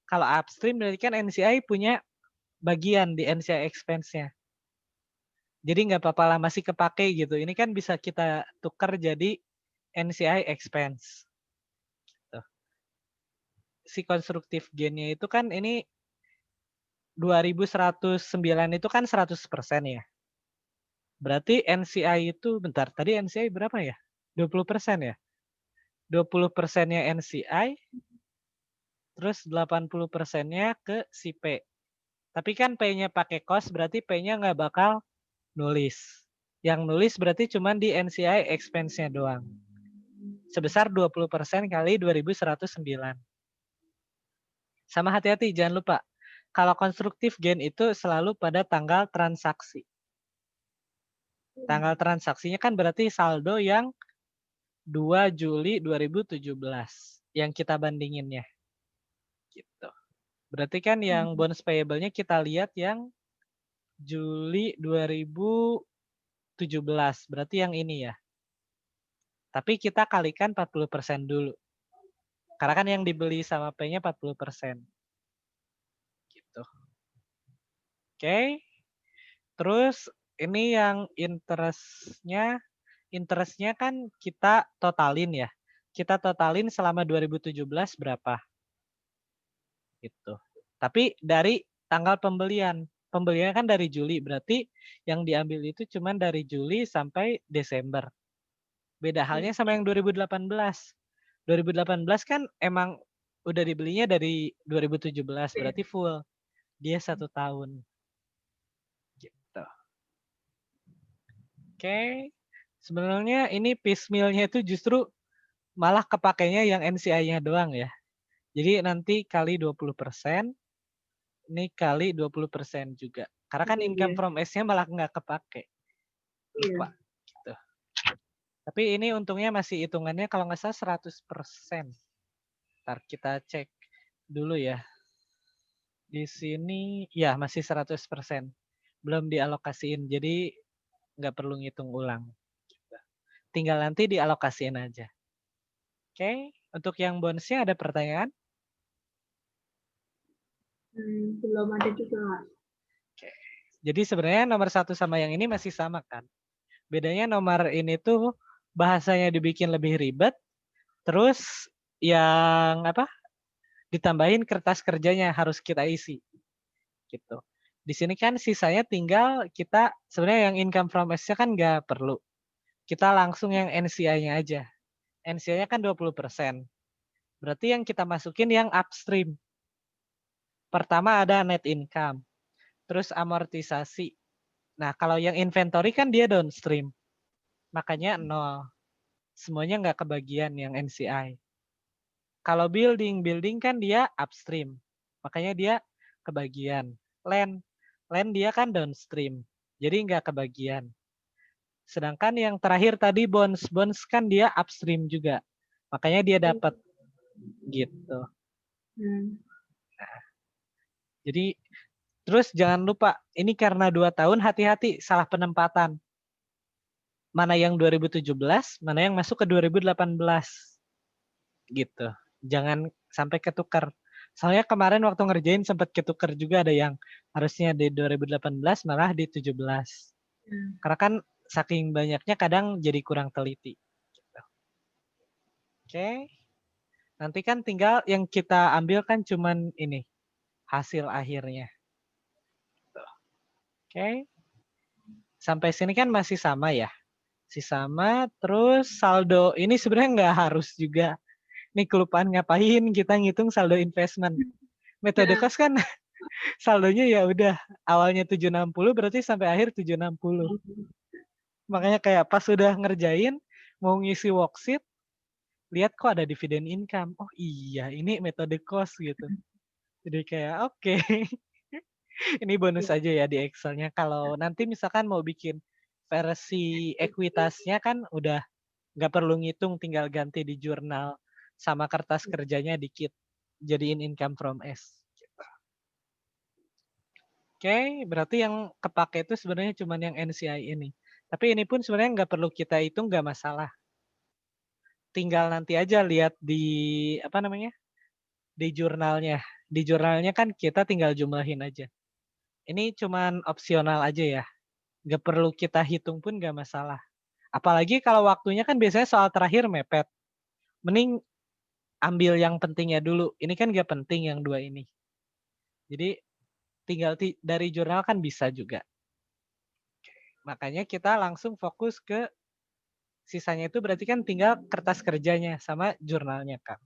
Kalau upstream berarti kan NCI punya bagian di NCI expense-nya. Jadi nggak apa-apa lah, masih kepake gitu. Ini kan bisa kita tukar jadi NCI expense. Tuh. Si konstruktif gain-nya itu kan ini 2109 itu kan 100% ya. Berarti NCI itu, bentar, tadi NCI berapa ya? 20% ya? 20%-nya NCI, terus 80%-nya ke si P. Tapi kan P-nya pakai cost, berarti P-nya nggak bakal nulis. Yang nulis berarti cuma di NCI expense-nya doang. Sebesar 20% kali 2109. Sama hati-hati, jangan lupa. Kalau konstruktif gain itu selalu pada tanggal transaksi. Tanggal transaksinya kan berarti saldo yang 2 Juli 2017 yang kita bandinginnya. Gitu. Berarti kan yang bonus payable-nya kita lihat yang Juli 2017. Berarti yang ini ya. Tapi kita kalikan 40% dulu. Karena kan yang dibeli sama P-nya 40%. Gitu. Oke. Terus ini yang interestnya kan kita totalin ya. Kita totalin selama 2017 berapa? Gitu. Tapi dari tanggal pembelian. Pembelian kan dari Juli, berarti yang diambil itu cuman dari Juli sampai Desember. Beda halnya sama yang 2018. 2018 kan emang udah dibelinya dari 2017, berarti full. Dia 1 tahun. Gitu. Oke. Sebenarnya ini piecemeal-nya itu justru malah kepakainya yang NCI-nya doang ya. Jadi nanti kali 20%, ini kali 20% juga. Karena kan income from S-nya malah nggak kepake. Lupa. Gitu. Tapi ini untungnya masih hitungannya kalau nggak salah 100%. Ntar kita cek dulu ya. Di sini ya masih 100%. Belum dialokasiin, jadi nggak perlu ngitung ulang. Gitu. Tinggal nanti dialokasiin aja. Oke, untuk yang bonusnya ada pertanyaan? Belum ada juga. Oke. Jadi sebenarnya nomor 1 sama yang ini masih sama kan? Bedanya nomor ini tuh bahasanya dibikin lebih ribet, terus yang apa? Ditambahin kertas kerjanya harus kita isi. Gitu. Di sini kan sisanya tinggal kita sebenarnya yang income from S-nya kan nggak perlu. Kita langsung yang NCI-nya aja. NCI-nya kan 20%. Berarti yang kita masukin yang upstream. Pertama ada net income, terus amortisasi. Nah, kalau yang inventory kan dia downstream. Makanya 0. Semuanya nggak kebagian yang NCI. Kalau building kan dia upstream. Makanya dia kebagian. Land dia kan downstream. Jadi nggak kebagian. Sedangkan yang terakhir tadi bonds kan dia upstream juga. Makanya dia dapat gitu. Nah, jadi terus jangan lupa ini karena 2 tahun hati-hati salah penempatan. Mana yang 2017, mana yang masuk ke 2018. Gitu. Jangan sampai ketukar. Soalnya kemarin waktu ngerjain sempat ketukar juga ada yang harusnya di 2018 malah di 17. Karena kan saking banyaknya kadang jadi kurang teliti. Gitu. Oke. Nanti kan tinggal yang kita ambil kan cuman ini hasil akhirnya. Oke. Sampai sini kan masih sama ya. Masih sama, terus saldo ini sebenarnya nggak harus juga. Nih kelupaan ngapain kita ngitung saldo investment. Metode cost kan saldonya ya udah awalnya 760 berarti sampai akhir 760. Makanya kayak pas sudah ngerjain mau ngisi worksheet lihat kok ada dividen income. Oh iya, ini metode cost gitu. Jadi kayak oke. Ini bonus aja ya di Excel-nya. Kalau nanti misalkan mau bikin versi ekuitasnya kan udah nggak perlu ngitung, tinggal ganti di jurnal sama kertas kerjanya dikit. Jadiin income from S. Oke, berarti yang kepake itu sebenarnya cuma yang NCI ini. Tapi ini pun sebenarnya nggak perlu kita hitung, nggak masalah. Tinggal nanti aja lihat di apa namanya di jurnalnya. Di jurnalnya kan kita tinggal jumlahin aja. Ini cuman opsional aja ya. Nggak perlu kita hitung pun nggak masalah. Apalagi kalau waktunya kan biasanya soal terakhir mepet. Mending ambil yang pentingnya dulu. Ini kan nggak penting yang 2 ini. Jadi tinggal dari jurnal kan bisa juga. Makanya kita langsung fokus ke sisanya itu berarti kan tinggal kertas kerjanya sama jurnalnya kan.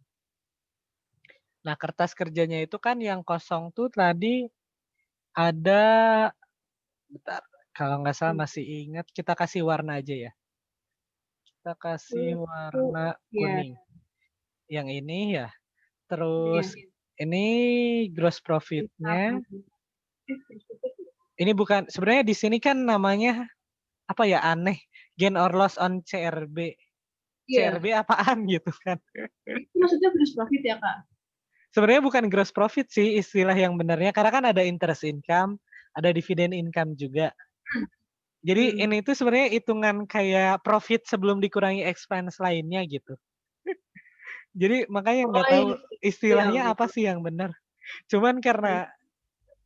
Nah kertas kerjanya itu kan yang kosong tuh tadi ada, bentar, kalau nggak salah masih ingat kita kasih warna aja ya. Kita kasih warna kuning. Yang ini ya. Terus ini gross profit-nya. Ini bukan, sebenarnya di sini kan namanya apa ya aneh. Gain or loss on CRB. CRB apaan gitu kan. Itu maksudnya gross profit ya Kak? Sebenarnya bukan gross profit sih istilah yang benarnya. Karena kan ada interest income, ada dividend income juga. Jadi ini tuh sebenarnya hitungan kayak profit sebelum dikurangi expense lainnya gitu. Jadi makanya nggak tahu istilahnya apa sih yang benar. Cuman karena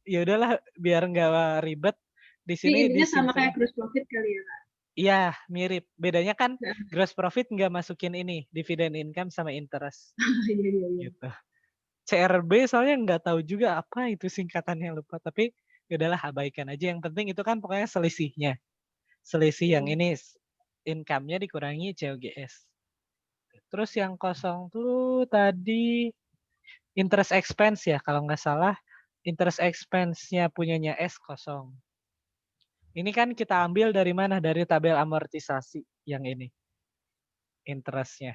ya udahlah biar nggak ribet di sini intinya sama disimpan. kayak gross profit kali ya Kak? Iya mirip. Bedanya kan gross profit nggak masukin ini dividen income sama interest. Iya. Gitu. CRB soalnya nggak tahu juga apa itu singkatannya, lupa. Tapi ya udahlah abaikan aja. Yang penting itu kan pokoknya selisihnya. Selisih yang ini income-nya dikurangi COGS. Terus yang kosong tuh tadi interest expense ya, kalau nggak salah interest expense-nya punyanya S kosong. Ini kan kita ambil dari mana? Dari tabel amortisasi yang ini. Interest-nya.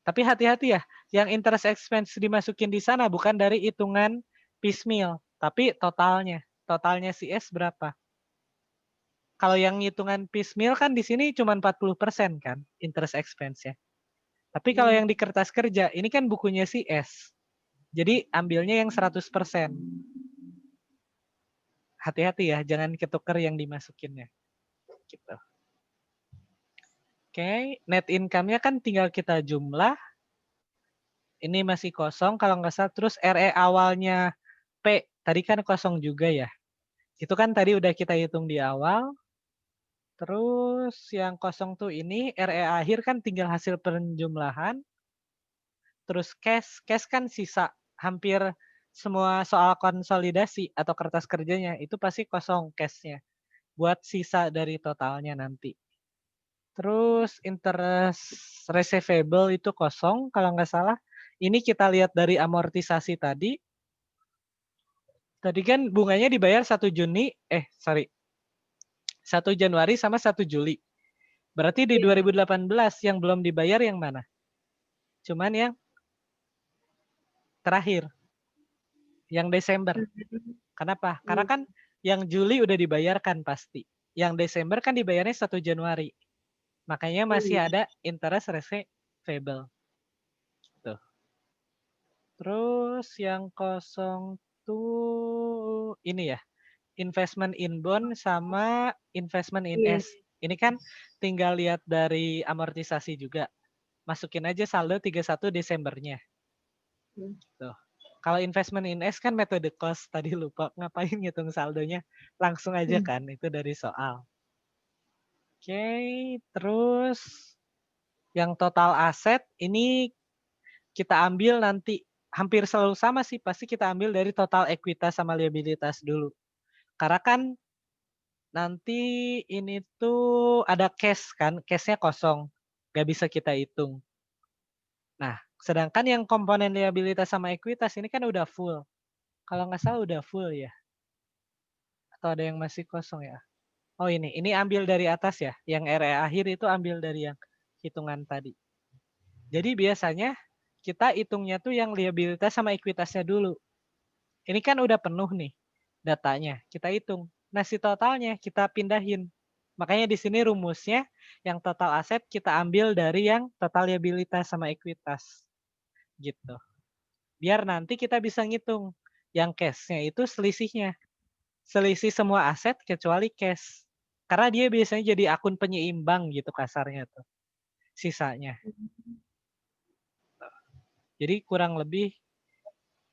Tapi hati-hati ya, yang interest expense dimasukin di sana bukan dari hitungan piecemeal, tapi totalnya. Totalnya si S berapa? Kalau yang hitungan piecemeal kan di sini cuma 40% kan interest expense-nya. Tapi kalau yang di kertas kerja, ini kan bukunya si S. Jadi ambilnya yang 100%. Hati-hati ya, jangan ketuker yang dimasukinnya. Gitu. Oke, net income-nya kan tinggal kita jumlah. Ini masih kosong kalau nggak salah. Terus RE awalnya P, tadi kan kosong juga ya. Itu kan tadi udah kita hitung di awal. Terus yang kosong tuh ini, RE akhir kan tinggal hasil penjumlahan. Terus cash kan sisa. Hampir semua soal konsolidasi atau kertas kerjanya itu pasti kosong cash-nya. Buat sisa dari totalnya nanti. Terus interest receivable itu kosong kalau nggak salah. Ini kita lihat dari amortisasi tadi. Tadi kan bunganya dibayar 1 Januari sama 1 Juli. Berarti di 2018 yang belum dibayar yang mana? Cuman yang terakhir. Yang Desember. Kenapa? Karena kan yang Juli udah dibayarkan pasti. Yang Desember kan dibayarnya 1 Januari. Makanya masih ada interest receivable. Tuh. Terus yang kosong tuh ini ya. Investment in bond sama investment in S. Ini kan tinggal lihat dari amortisasi juga. Masukin aja saldo 31 Desembernya. Tuh. Kalau investment in S kan metode cost. Tadi lupa ngapain ngitung saldonya. Langsung aja kan, itu dari soal. Oke, terus yang total aset ini kita ambil nanti hampir selalu sama sih, pasti kita ambil dari total ekuitas sama liabilitas dulu. Karena kan nanti ini tuh ada cash kan, cash-nya kosong, nggak bisa kita hitung. Nah, sedangkan yang komponen liabilitas sama ekuitas ini kan udah full. Kalau nggak salah udah full ya. Atau ada yang masih kosong ya. Oh ini ambil dari atas ya. Yang RE akhir itu ambil dari yang hitungan tadi. Jadi biasanya kita hitungnya tuh yang liabilitas sama ekuitasnya dulu. Ini kan udah penuh nih datanya. Kita hitung. Nah si totalnya kita pindahin. Makanya di sini rumusnya yang total aset kita ambil dari yang total liabilitas sama ekuitas. Gitu. Biar nanti kita bisa ngitung. Yang cash-nya itu selisihnya. Selisih semua aset kecuali cash. Karena dia biasanya jadi akun penyeimbang gitu kasarnya tuh. Sisanya. Jadi kurang lebih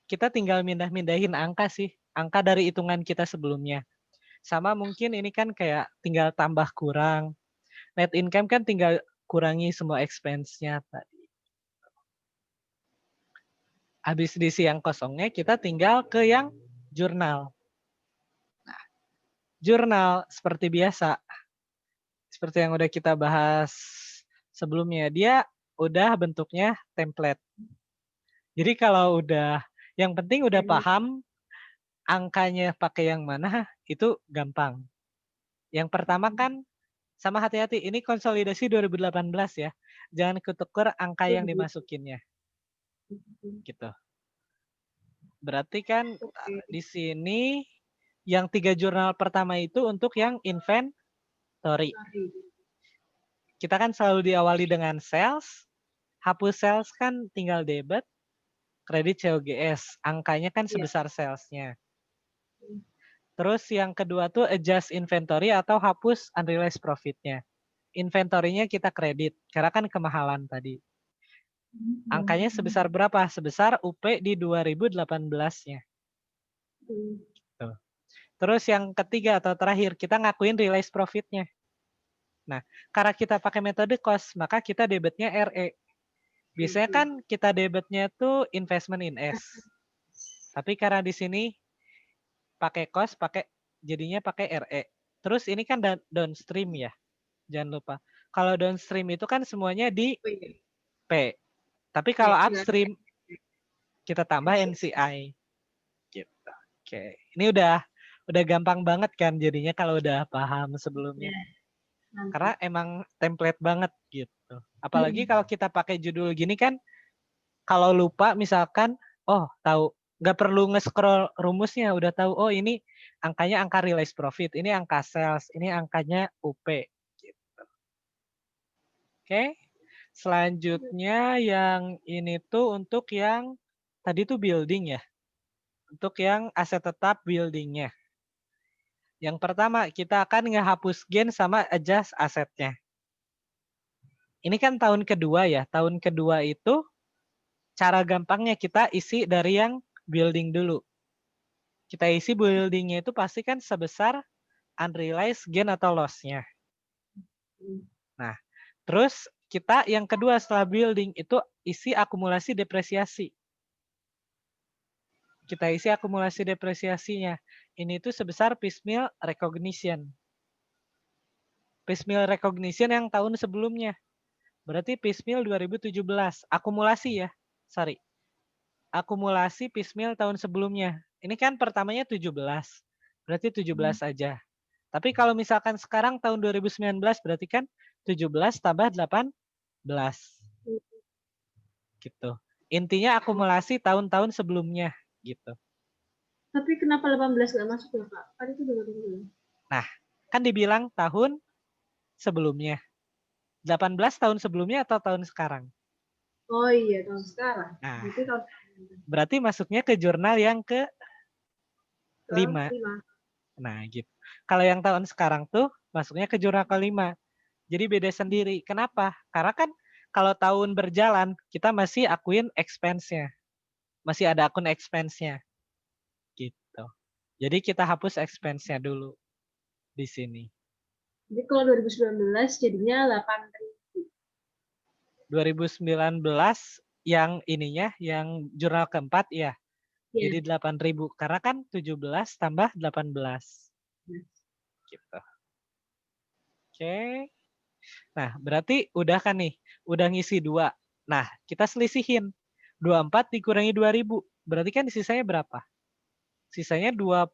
kita tinggal mindahin angka sih. Angka dari hitungan kita sebelumnya. Sama mungkin ini kan kayak tinggal tambah kurang. Net income kan tinggal kurangi semua expense-nya tadi. Habis diisi yang kosongnya kita tinggal ke yang jurnal. Nah, jurnal seperti biasa. Seperti yang udah kita bahas sebelumnya. Dia udah bentuknya template. Jadi kalau udah, yang penting udah paham angkanya pakai yang mana, itu gampang. Yang pertama kan, sama hati-hati, ini konsolidasi 2018 ya. Jangan ketuker angka yang dimasukinnya. Gitu. Berarti kan di sini yang 3 jurnal pertama itu untuk yang inventory. Kita kan selalu diawali dengan sales. Hapus sales kan tinggal debit. Kredit COGS. Angkanya kan sebesar salesnya. Terus yang kedua tuh adjust inventory atau hapus unrealized profit-nya. Inventory-nya kita kredit, karena kan kemahalan tadi. Angkanya sebesar berapa? Sebesar UP di 2018-nya. Tuh. Terus yang ketiga atau terakhir, kita ngakuin realized profit-nya. Nah, karena kita pakai metode cost, maka kita debitnya RE. Biasanya kan kita debitnya tuh investment in S. Tapi karena di sini pakai cost, jadinya pakai RE. Terus ini kan downstream ya. Jangan lupa. Kalau downstream itu kan semuanya di Oh iya. P. Tapi kalau Oke, upstream kita tambah NCI. Gitu. Oke. Ini udah gampang banget kan jadinya kalau udah paham sebelumnya. Karena emang template banget gitu. Apalagi kalau kita pakai judul gini kan, kalau lupa misalkan, oh tahu, nggak perlu nge-scroll rumusnya, udah tahu, oh ini angkanya angka realized profit, ini angka sales, ini angkanya UP. Gitu. Oke, selanjutnya yang ini tuh untuk yang tadi tuh building ya. Untuk yang aset tetap buildingnya. Yang pertama, kita akan ngehapus gain sama adjust asetnya. Ini kan tahun kedua ya. Tahun kedua itu cara gampangnya kita isi dari yang building dulu. Kita isi buildingnya itu pasti kan sebesar unrealized gain atau loss-nya. Nah, terus kita yang kedua setelah building itu isi akumulasi depresiasi. Kita isi akumulasi depresiasinya. Ini tuh sebesar piecemeal recognition. Piecemeal recognition yang tahun sebelumnya. Berarti piecemeal 2017. Akumulasi ya. Sorry. Akumulasi piecemeal tahun sebelumnya. Ini kan pertamanya 17. Berarti 17 aja. Tapi kalau misalkan sekarang tahun 2019 berarti kan 17 tambah 18. Gitu. Intinya akumulasi tahun-tahun sebelumnya gitu. Tapi kenapa 18 nggak masuk ya, Kak? Kan itu 2020. Nah, kan dibilang tahun sebelumnya. 18 tahun sebelumnya atau tahun sekarang? Oh iya, tahun sekarang. Nah, Itu tahun berarti masuknya ke jurnal yang ke 5. 5. Nah, gitu. Kalau yang tahun sekarang tuh masuknya ke jurnal ke-5. Jadi beda sendiri. Kenapa? Karena kan kalau tahun berjalan, kita masih akuin expense-nya. Masih ada akun expense-nya. Gitu. Jadi kita hapus expense-nya dulu di sini. Jadi kalau 2019 jadinya 8.000. 2019 yang ininya, yang jurnal keempat ya. Ya. Jadi 8.000. Karena kan 17 tambah 18. Gitu. Oke. Nah, berarti udah kan nih. Udah ngisi 2. Nah, kita selisihin. 24 dikurangi 2.000. Berarti kan sisanya berapa? Sisanya 22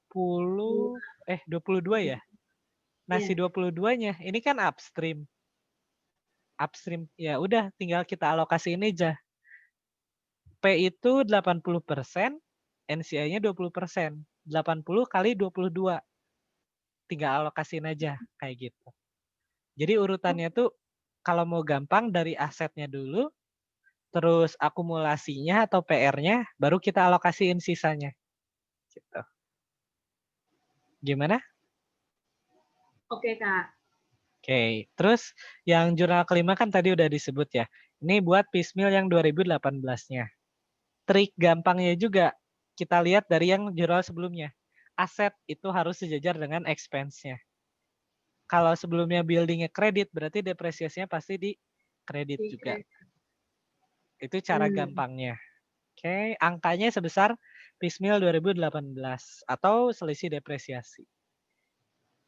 ya? Nah, si 22-nya ini kan upstream. Upstream, ya udah tinggal kita alokasiin aja. P itu 80%, NCI-nya 20%. 80 kali 22. Tinggal alokasiin aja, kayak gitu. Jadi urutannya tuh, kalau mau gampang dari asetnya dulu, terus akumulasinya atau PR-nya, baru kita alokasiin sisanya. Gitu. Gimana? Oke, Kak. Oke, terus yang jurnal kelima kan tadi udah disebut ya. Ini buat piecemeal yang 2018-nya. Trik gampangnya juga kita lihat dari yang jurnal sebelumnya. Aset itu harus sejajar dengan expense-nya. Kalau sebelumnya building-nya kredit, berarti depresiasinya pasti di kredit juga. Itu cara gampangnya. Oke, angkanya sebesar piecemeal 2018 atau selisih depresiasi.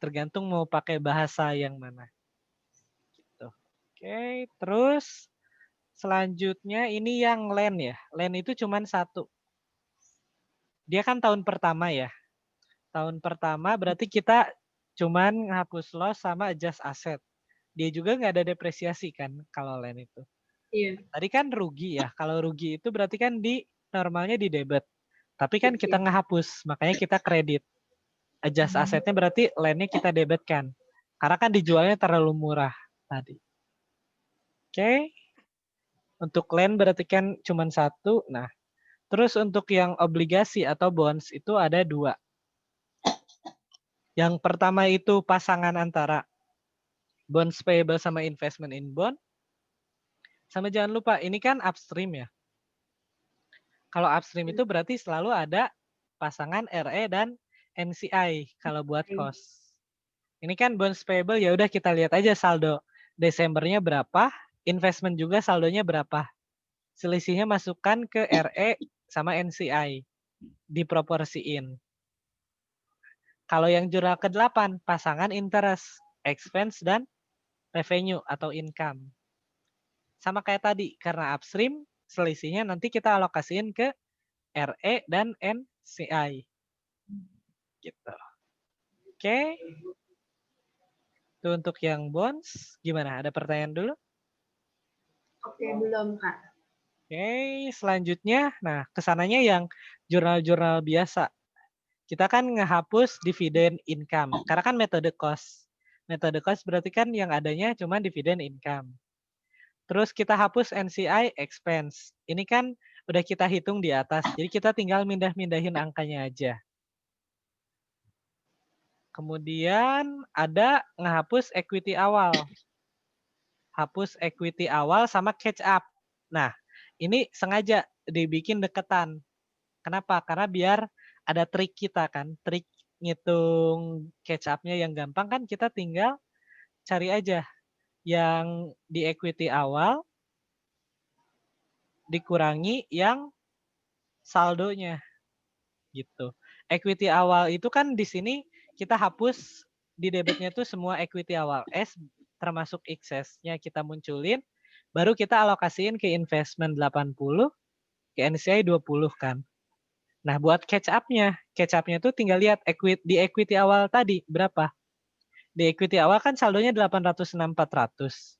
Tergantung mau pakai bahasa yang mana. Gitu. Oke, terus selanjutnya ini yang land ya. Land itu cuma 1. Dia kan tahun pertama ya. Tahun pertama berarti kita cuman hapus loss sama adjust asset. Dia juga nggak ada depresiasi kan kalau land itu. Iya. Tadi kan rugi ya. Kalau rugi itu berarti kan normalnya di debit. Tapi kan kita ngehapus, makanya kita kredit. Adjust asetnya berarti land-nya kita debitkan. Karena kan dijualnya terlalu murah tadi. Oke. Untuk land berarti kan cuma 1. Nah, terus untuk yang obligasi atau bonds itu ada 2. Yang pertama itu pasangan antara bonds payable sama investment in bond. Sama jangan lupa, ini kan upstream ya. Kalau upstream itu berarti selalu ada pasangan RE dan NCI kalau buat cost. Ini kan bonds payable, ya udah kita lihat aja saldo Desembernya berapa, investment juga saldonya berapa. Selisihnya masukkan ke RE sama NCI. Diproporsiin. Kalau yang jurnal ke-8, pasangan interest, expense, dan revenue atau income. Sama kayak tadi, karena upstream, selisihnya nanti kita alokasiin ke RE dan NCI. Gitu. Oke. Itu untuk yang bonds. Gimana? Ada pertanyaan dulu? Oke, belum, Kak. Oke, selanjutnya, nah kesananya yang jurnal-jurnal biasa. Kita kan ngehapus dividen income, karena kan metode cost. Metode cost berarti kan yang adanya cuma dividen income. Terus kita hapus NCI expense. Ini kan udah kita hitung di atas, jadi kita tinggal mindahin angkanya aja. Kemudian ada ngehapus equity awal. Hapus equity awal sama catch up. Nah, ini sengaja dibikin deketan. Kenapa? Karena biar ada trik kita kan. Trik ngitung catch up-nya yang gampang kan kita tinggal cari aja yang di equity awal dikurangi yang saldonya gitu. Equity awal itu kan di sini kita hapus di debitnya itu semua equity awal. S termasuk excess-nya kita munculin, baru kita alokasiin ke investment 80, ke NCI 20 kan. Nah, buat catch up-nya itu tinggal lihat di equity awal tadi berapa. Di equity awal kan saldonya 806.400.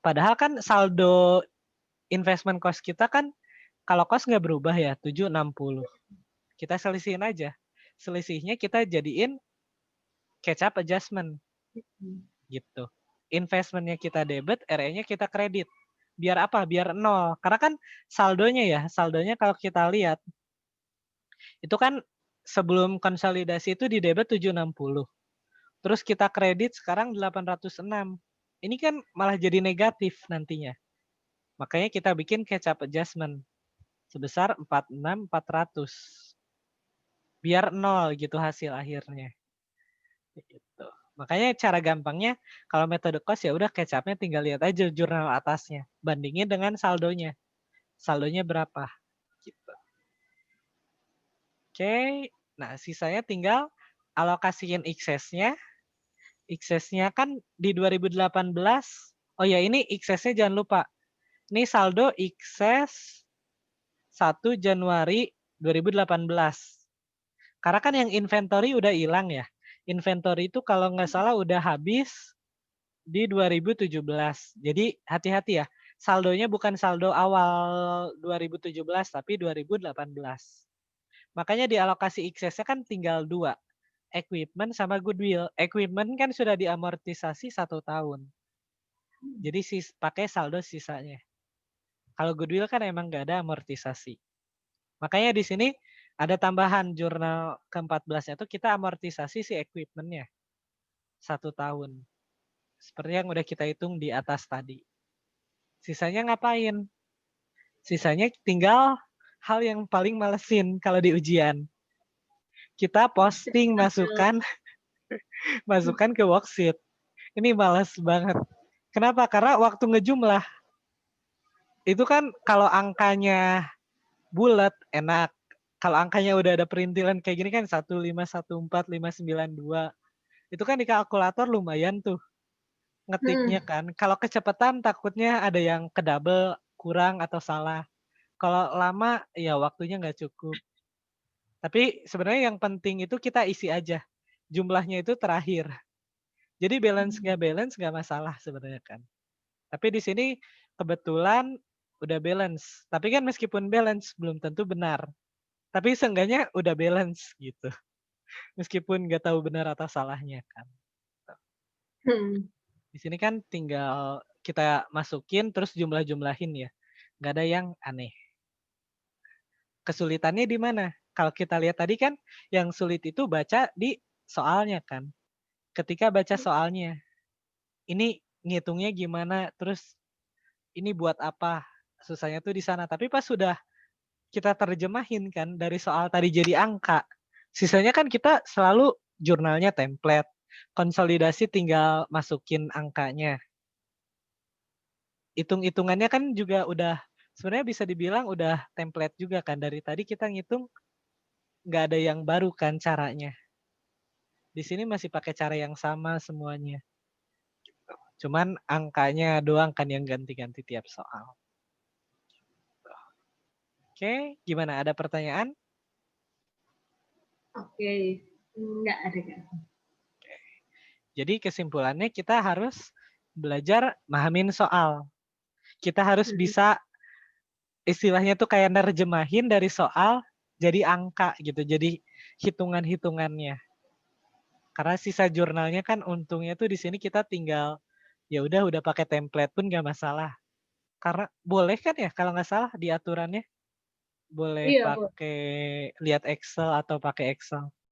Padahal kan saldo investment cost kita kan kalau cost nggak berubah ya, 760. Kita selisihin aja. Selisihnya kita jadiin catch up adjustment. Gitu. Investmentnya kita debit, RE-nya kita kredit. Biar apa? Biar 0. Karena kan saldonya kalau kita lihat, itu kan sebelum konsolidasi itu di debit 760. Terus kita kredit sekarang 806. Ini kan malah jadi negatif nantinya. Makanya kita bikin catch up adjustment sebesar 46.400. Biar 0 gitu hasil akhirnya. Gitu. Makanya cara gampangnya kalau metode cost ya udah catch up-nya tinggal lihat aja jurnal atasnya, bandingin dengan saldonya. Saldonya berapa? Gitu. Oke, nah sisanya tinggal alokasiin excess-nya. Excess-nya kan di 2018. Oh ya, ini excess-nya jangan lupa. Ini saldo excess 1 Januari 2018. Karena kan yang inventory udah hilang ya. Inventory itu kalau nggak salah udah habis di 2017. Jadi hati-hati ya. Saldonya bukan saldo awal 2017 tapi 2018. Makanya di alokasi excess-nya kan tinggal 2. Equipment sama goodwill. Equipment kan sudah diamortisasi 1 tahun. Jadi pakai saldo sisanya. Kalau goodwill kan emang nggak ada amortisasi. Makanya di sini ada tambahan jurnal ke-14-nya tuh kita amortisasi si equipment-nya 1 tahun. Seperti yang udah kita hitung di atas tadi. Sisanya ngapain? Sisanya tinggal hal yang paling malesin kalau di ujian. Kita posting masukkan ke worksheet. Ini males banget. Kenapa? Karena waktu ngejumlah itu kan kalau angkanya bulat enak. Kalau angkanya udah ada perintilan kayak gini kan 1514592. Itu kan di kalkulator lumayan tuh ngetiknya kan. Kalau kecepatan takutnya ada yang kedouble, kurang atau salah. Kalau lama ya waktunya nggak cukup. Tapi sebenarnya yang penting itu kita isi aja. Jumlahnya itu terakhir. Jadi balance nggak masalah sebenarnya kan. Tapi di sini kebetulan udah balance. Tapi kan meskipun balance belum tentu benar. Tapi seenggaknya udah balance gitu. Meskipun nggak tahu benar atau salahnya kan. Di sini kan tinggal kita masukin terus jumlah-jumlahin ya. Nggak ada yang aneh. Kesulitannya di mana? Kalau kita lihat tadi kan yang sulit itu baca di soalnya kan. Ketika baca soalnya, ini ngitungnya gimana, terus ini buat apa, susahnya tuh di sana. Tapi pas sudah kita terjemahin kan dari soal tadi jadi angka, sisanya kan kita selalu jurnalnya template, konsolidasi tinggal masukin angkanya. Hitung-hitungannya kan juga udah Sebenarnya bisa dibilang udah template juga kan, dari tadi kita ngitung nggak ada yang baru kan caranya. Di sini masih pakai cara yang sama semuanya. Cuman angkanya doang kan yang ganti-ganti tiap soal. Oke, gimana? Ada pertanyaan? Oke, enggak ada kan? Jadi kesimpulannya kita harus belajar mahamin soal. Kita harus bisa istilahnya tuh kayak nerjemahin dari soal jadi angka gitu, jadi hitungan-hitungannya. Karena sisa jurnalnya kan untungnya tuh di sini kita tinggal ya udah pakai template pun nggak masalah. Karena boleh kan ya kalau nggak salah di aturannya boleh Iya, Bu. pakai lihat Excel atau pakai Excel.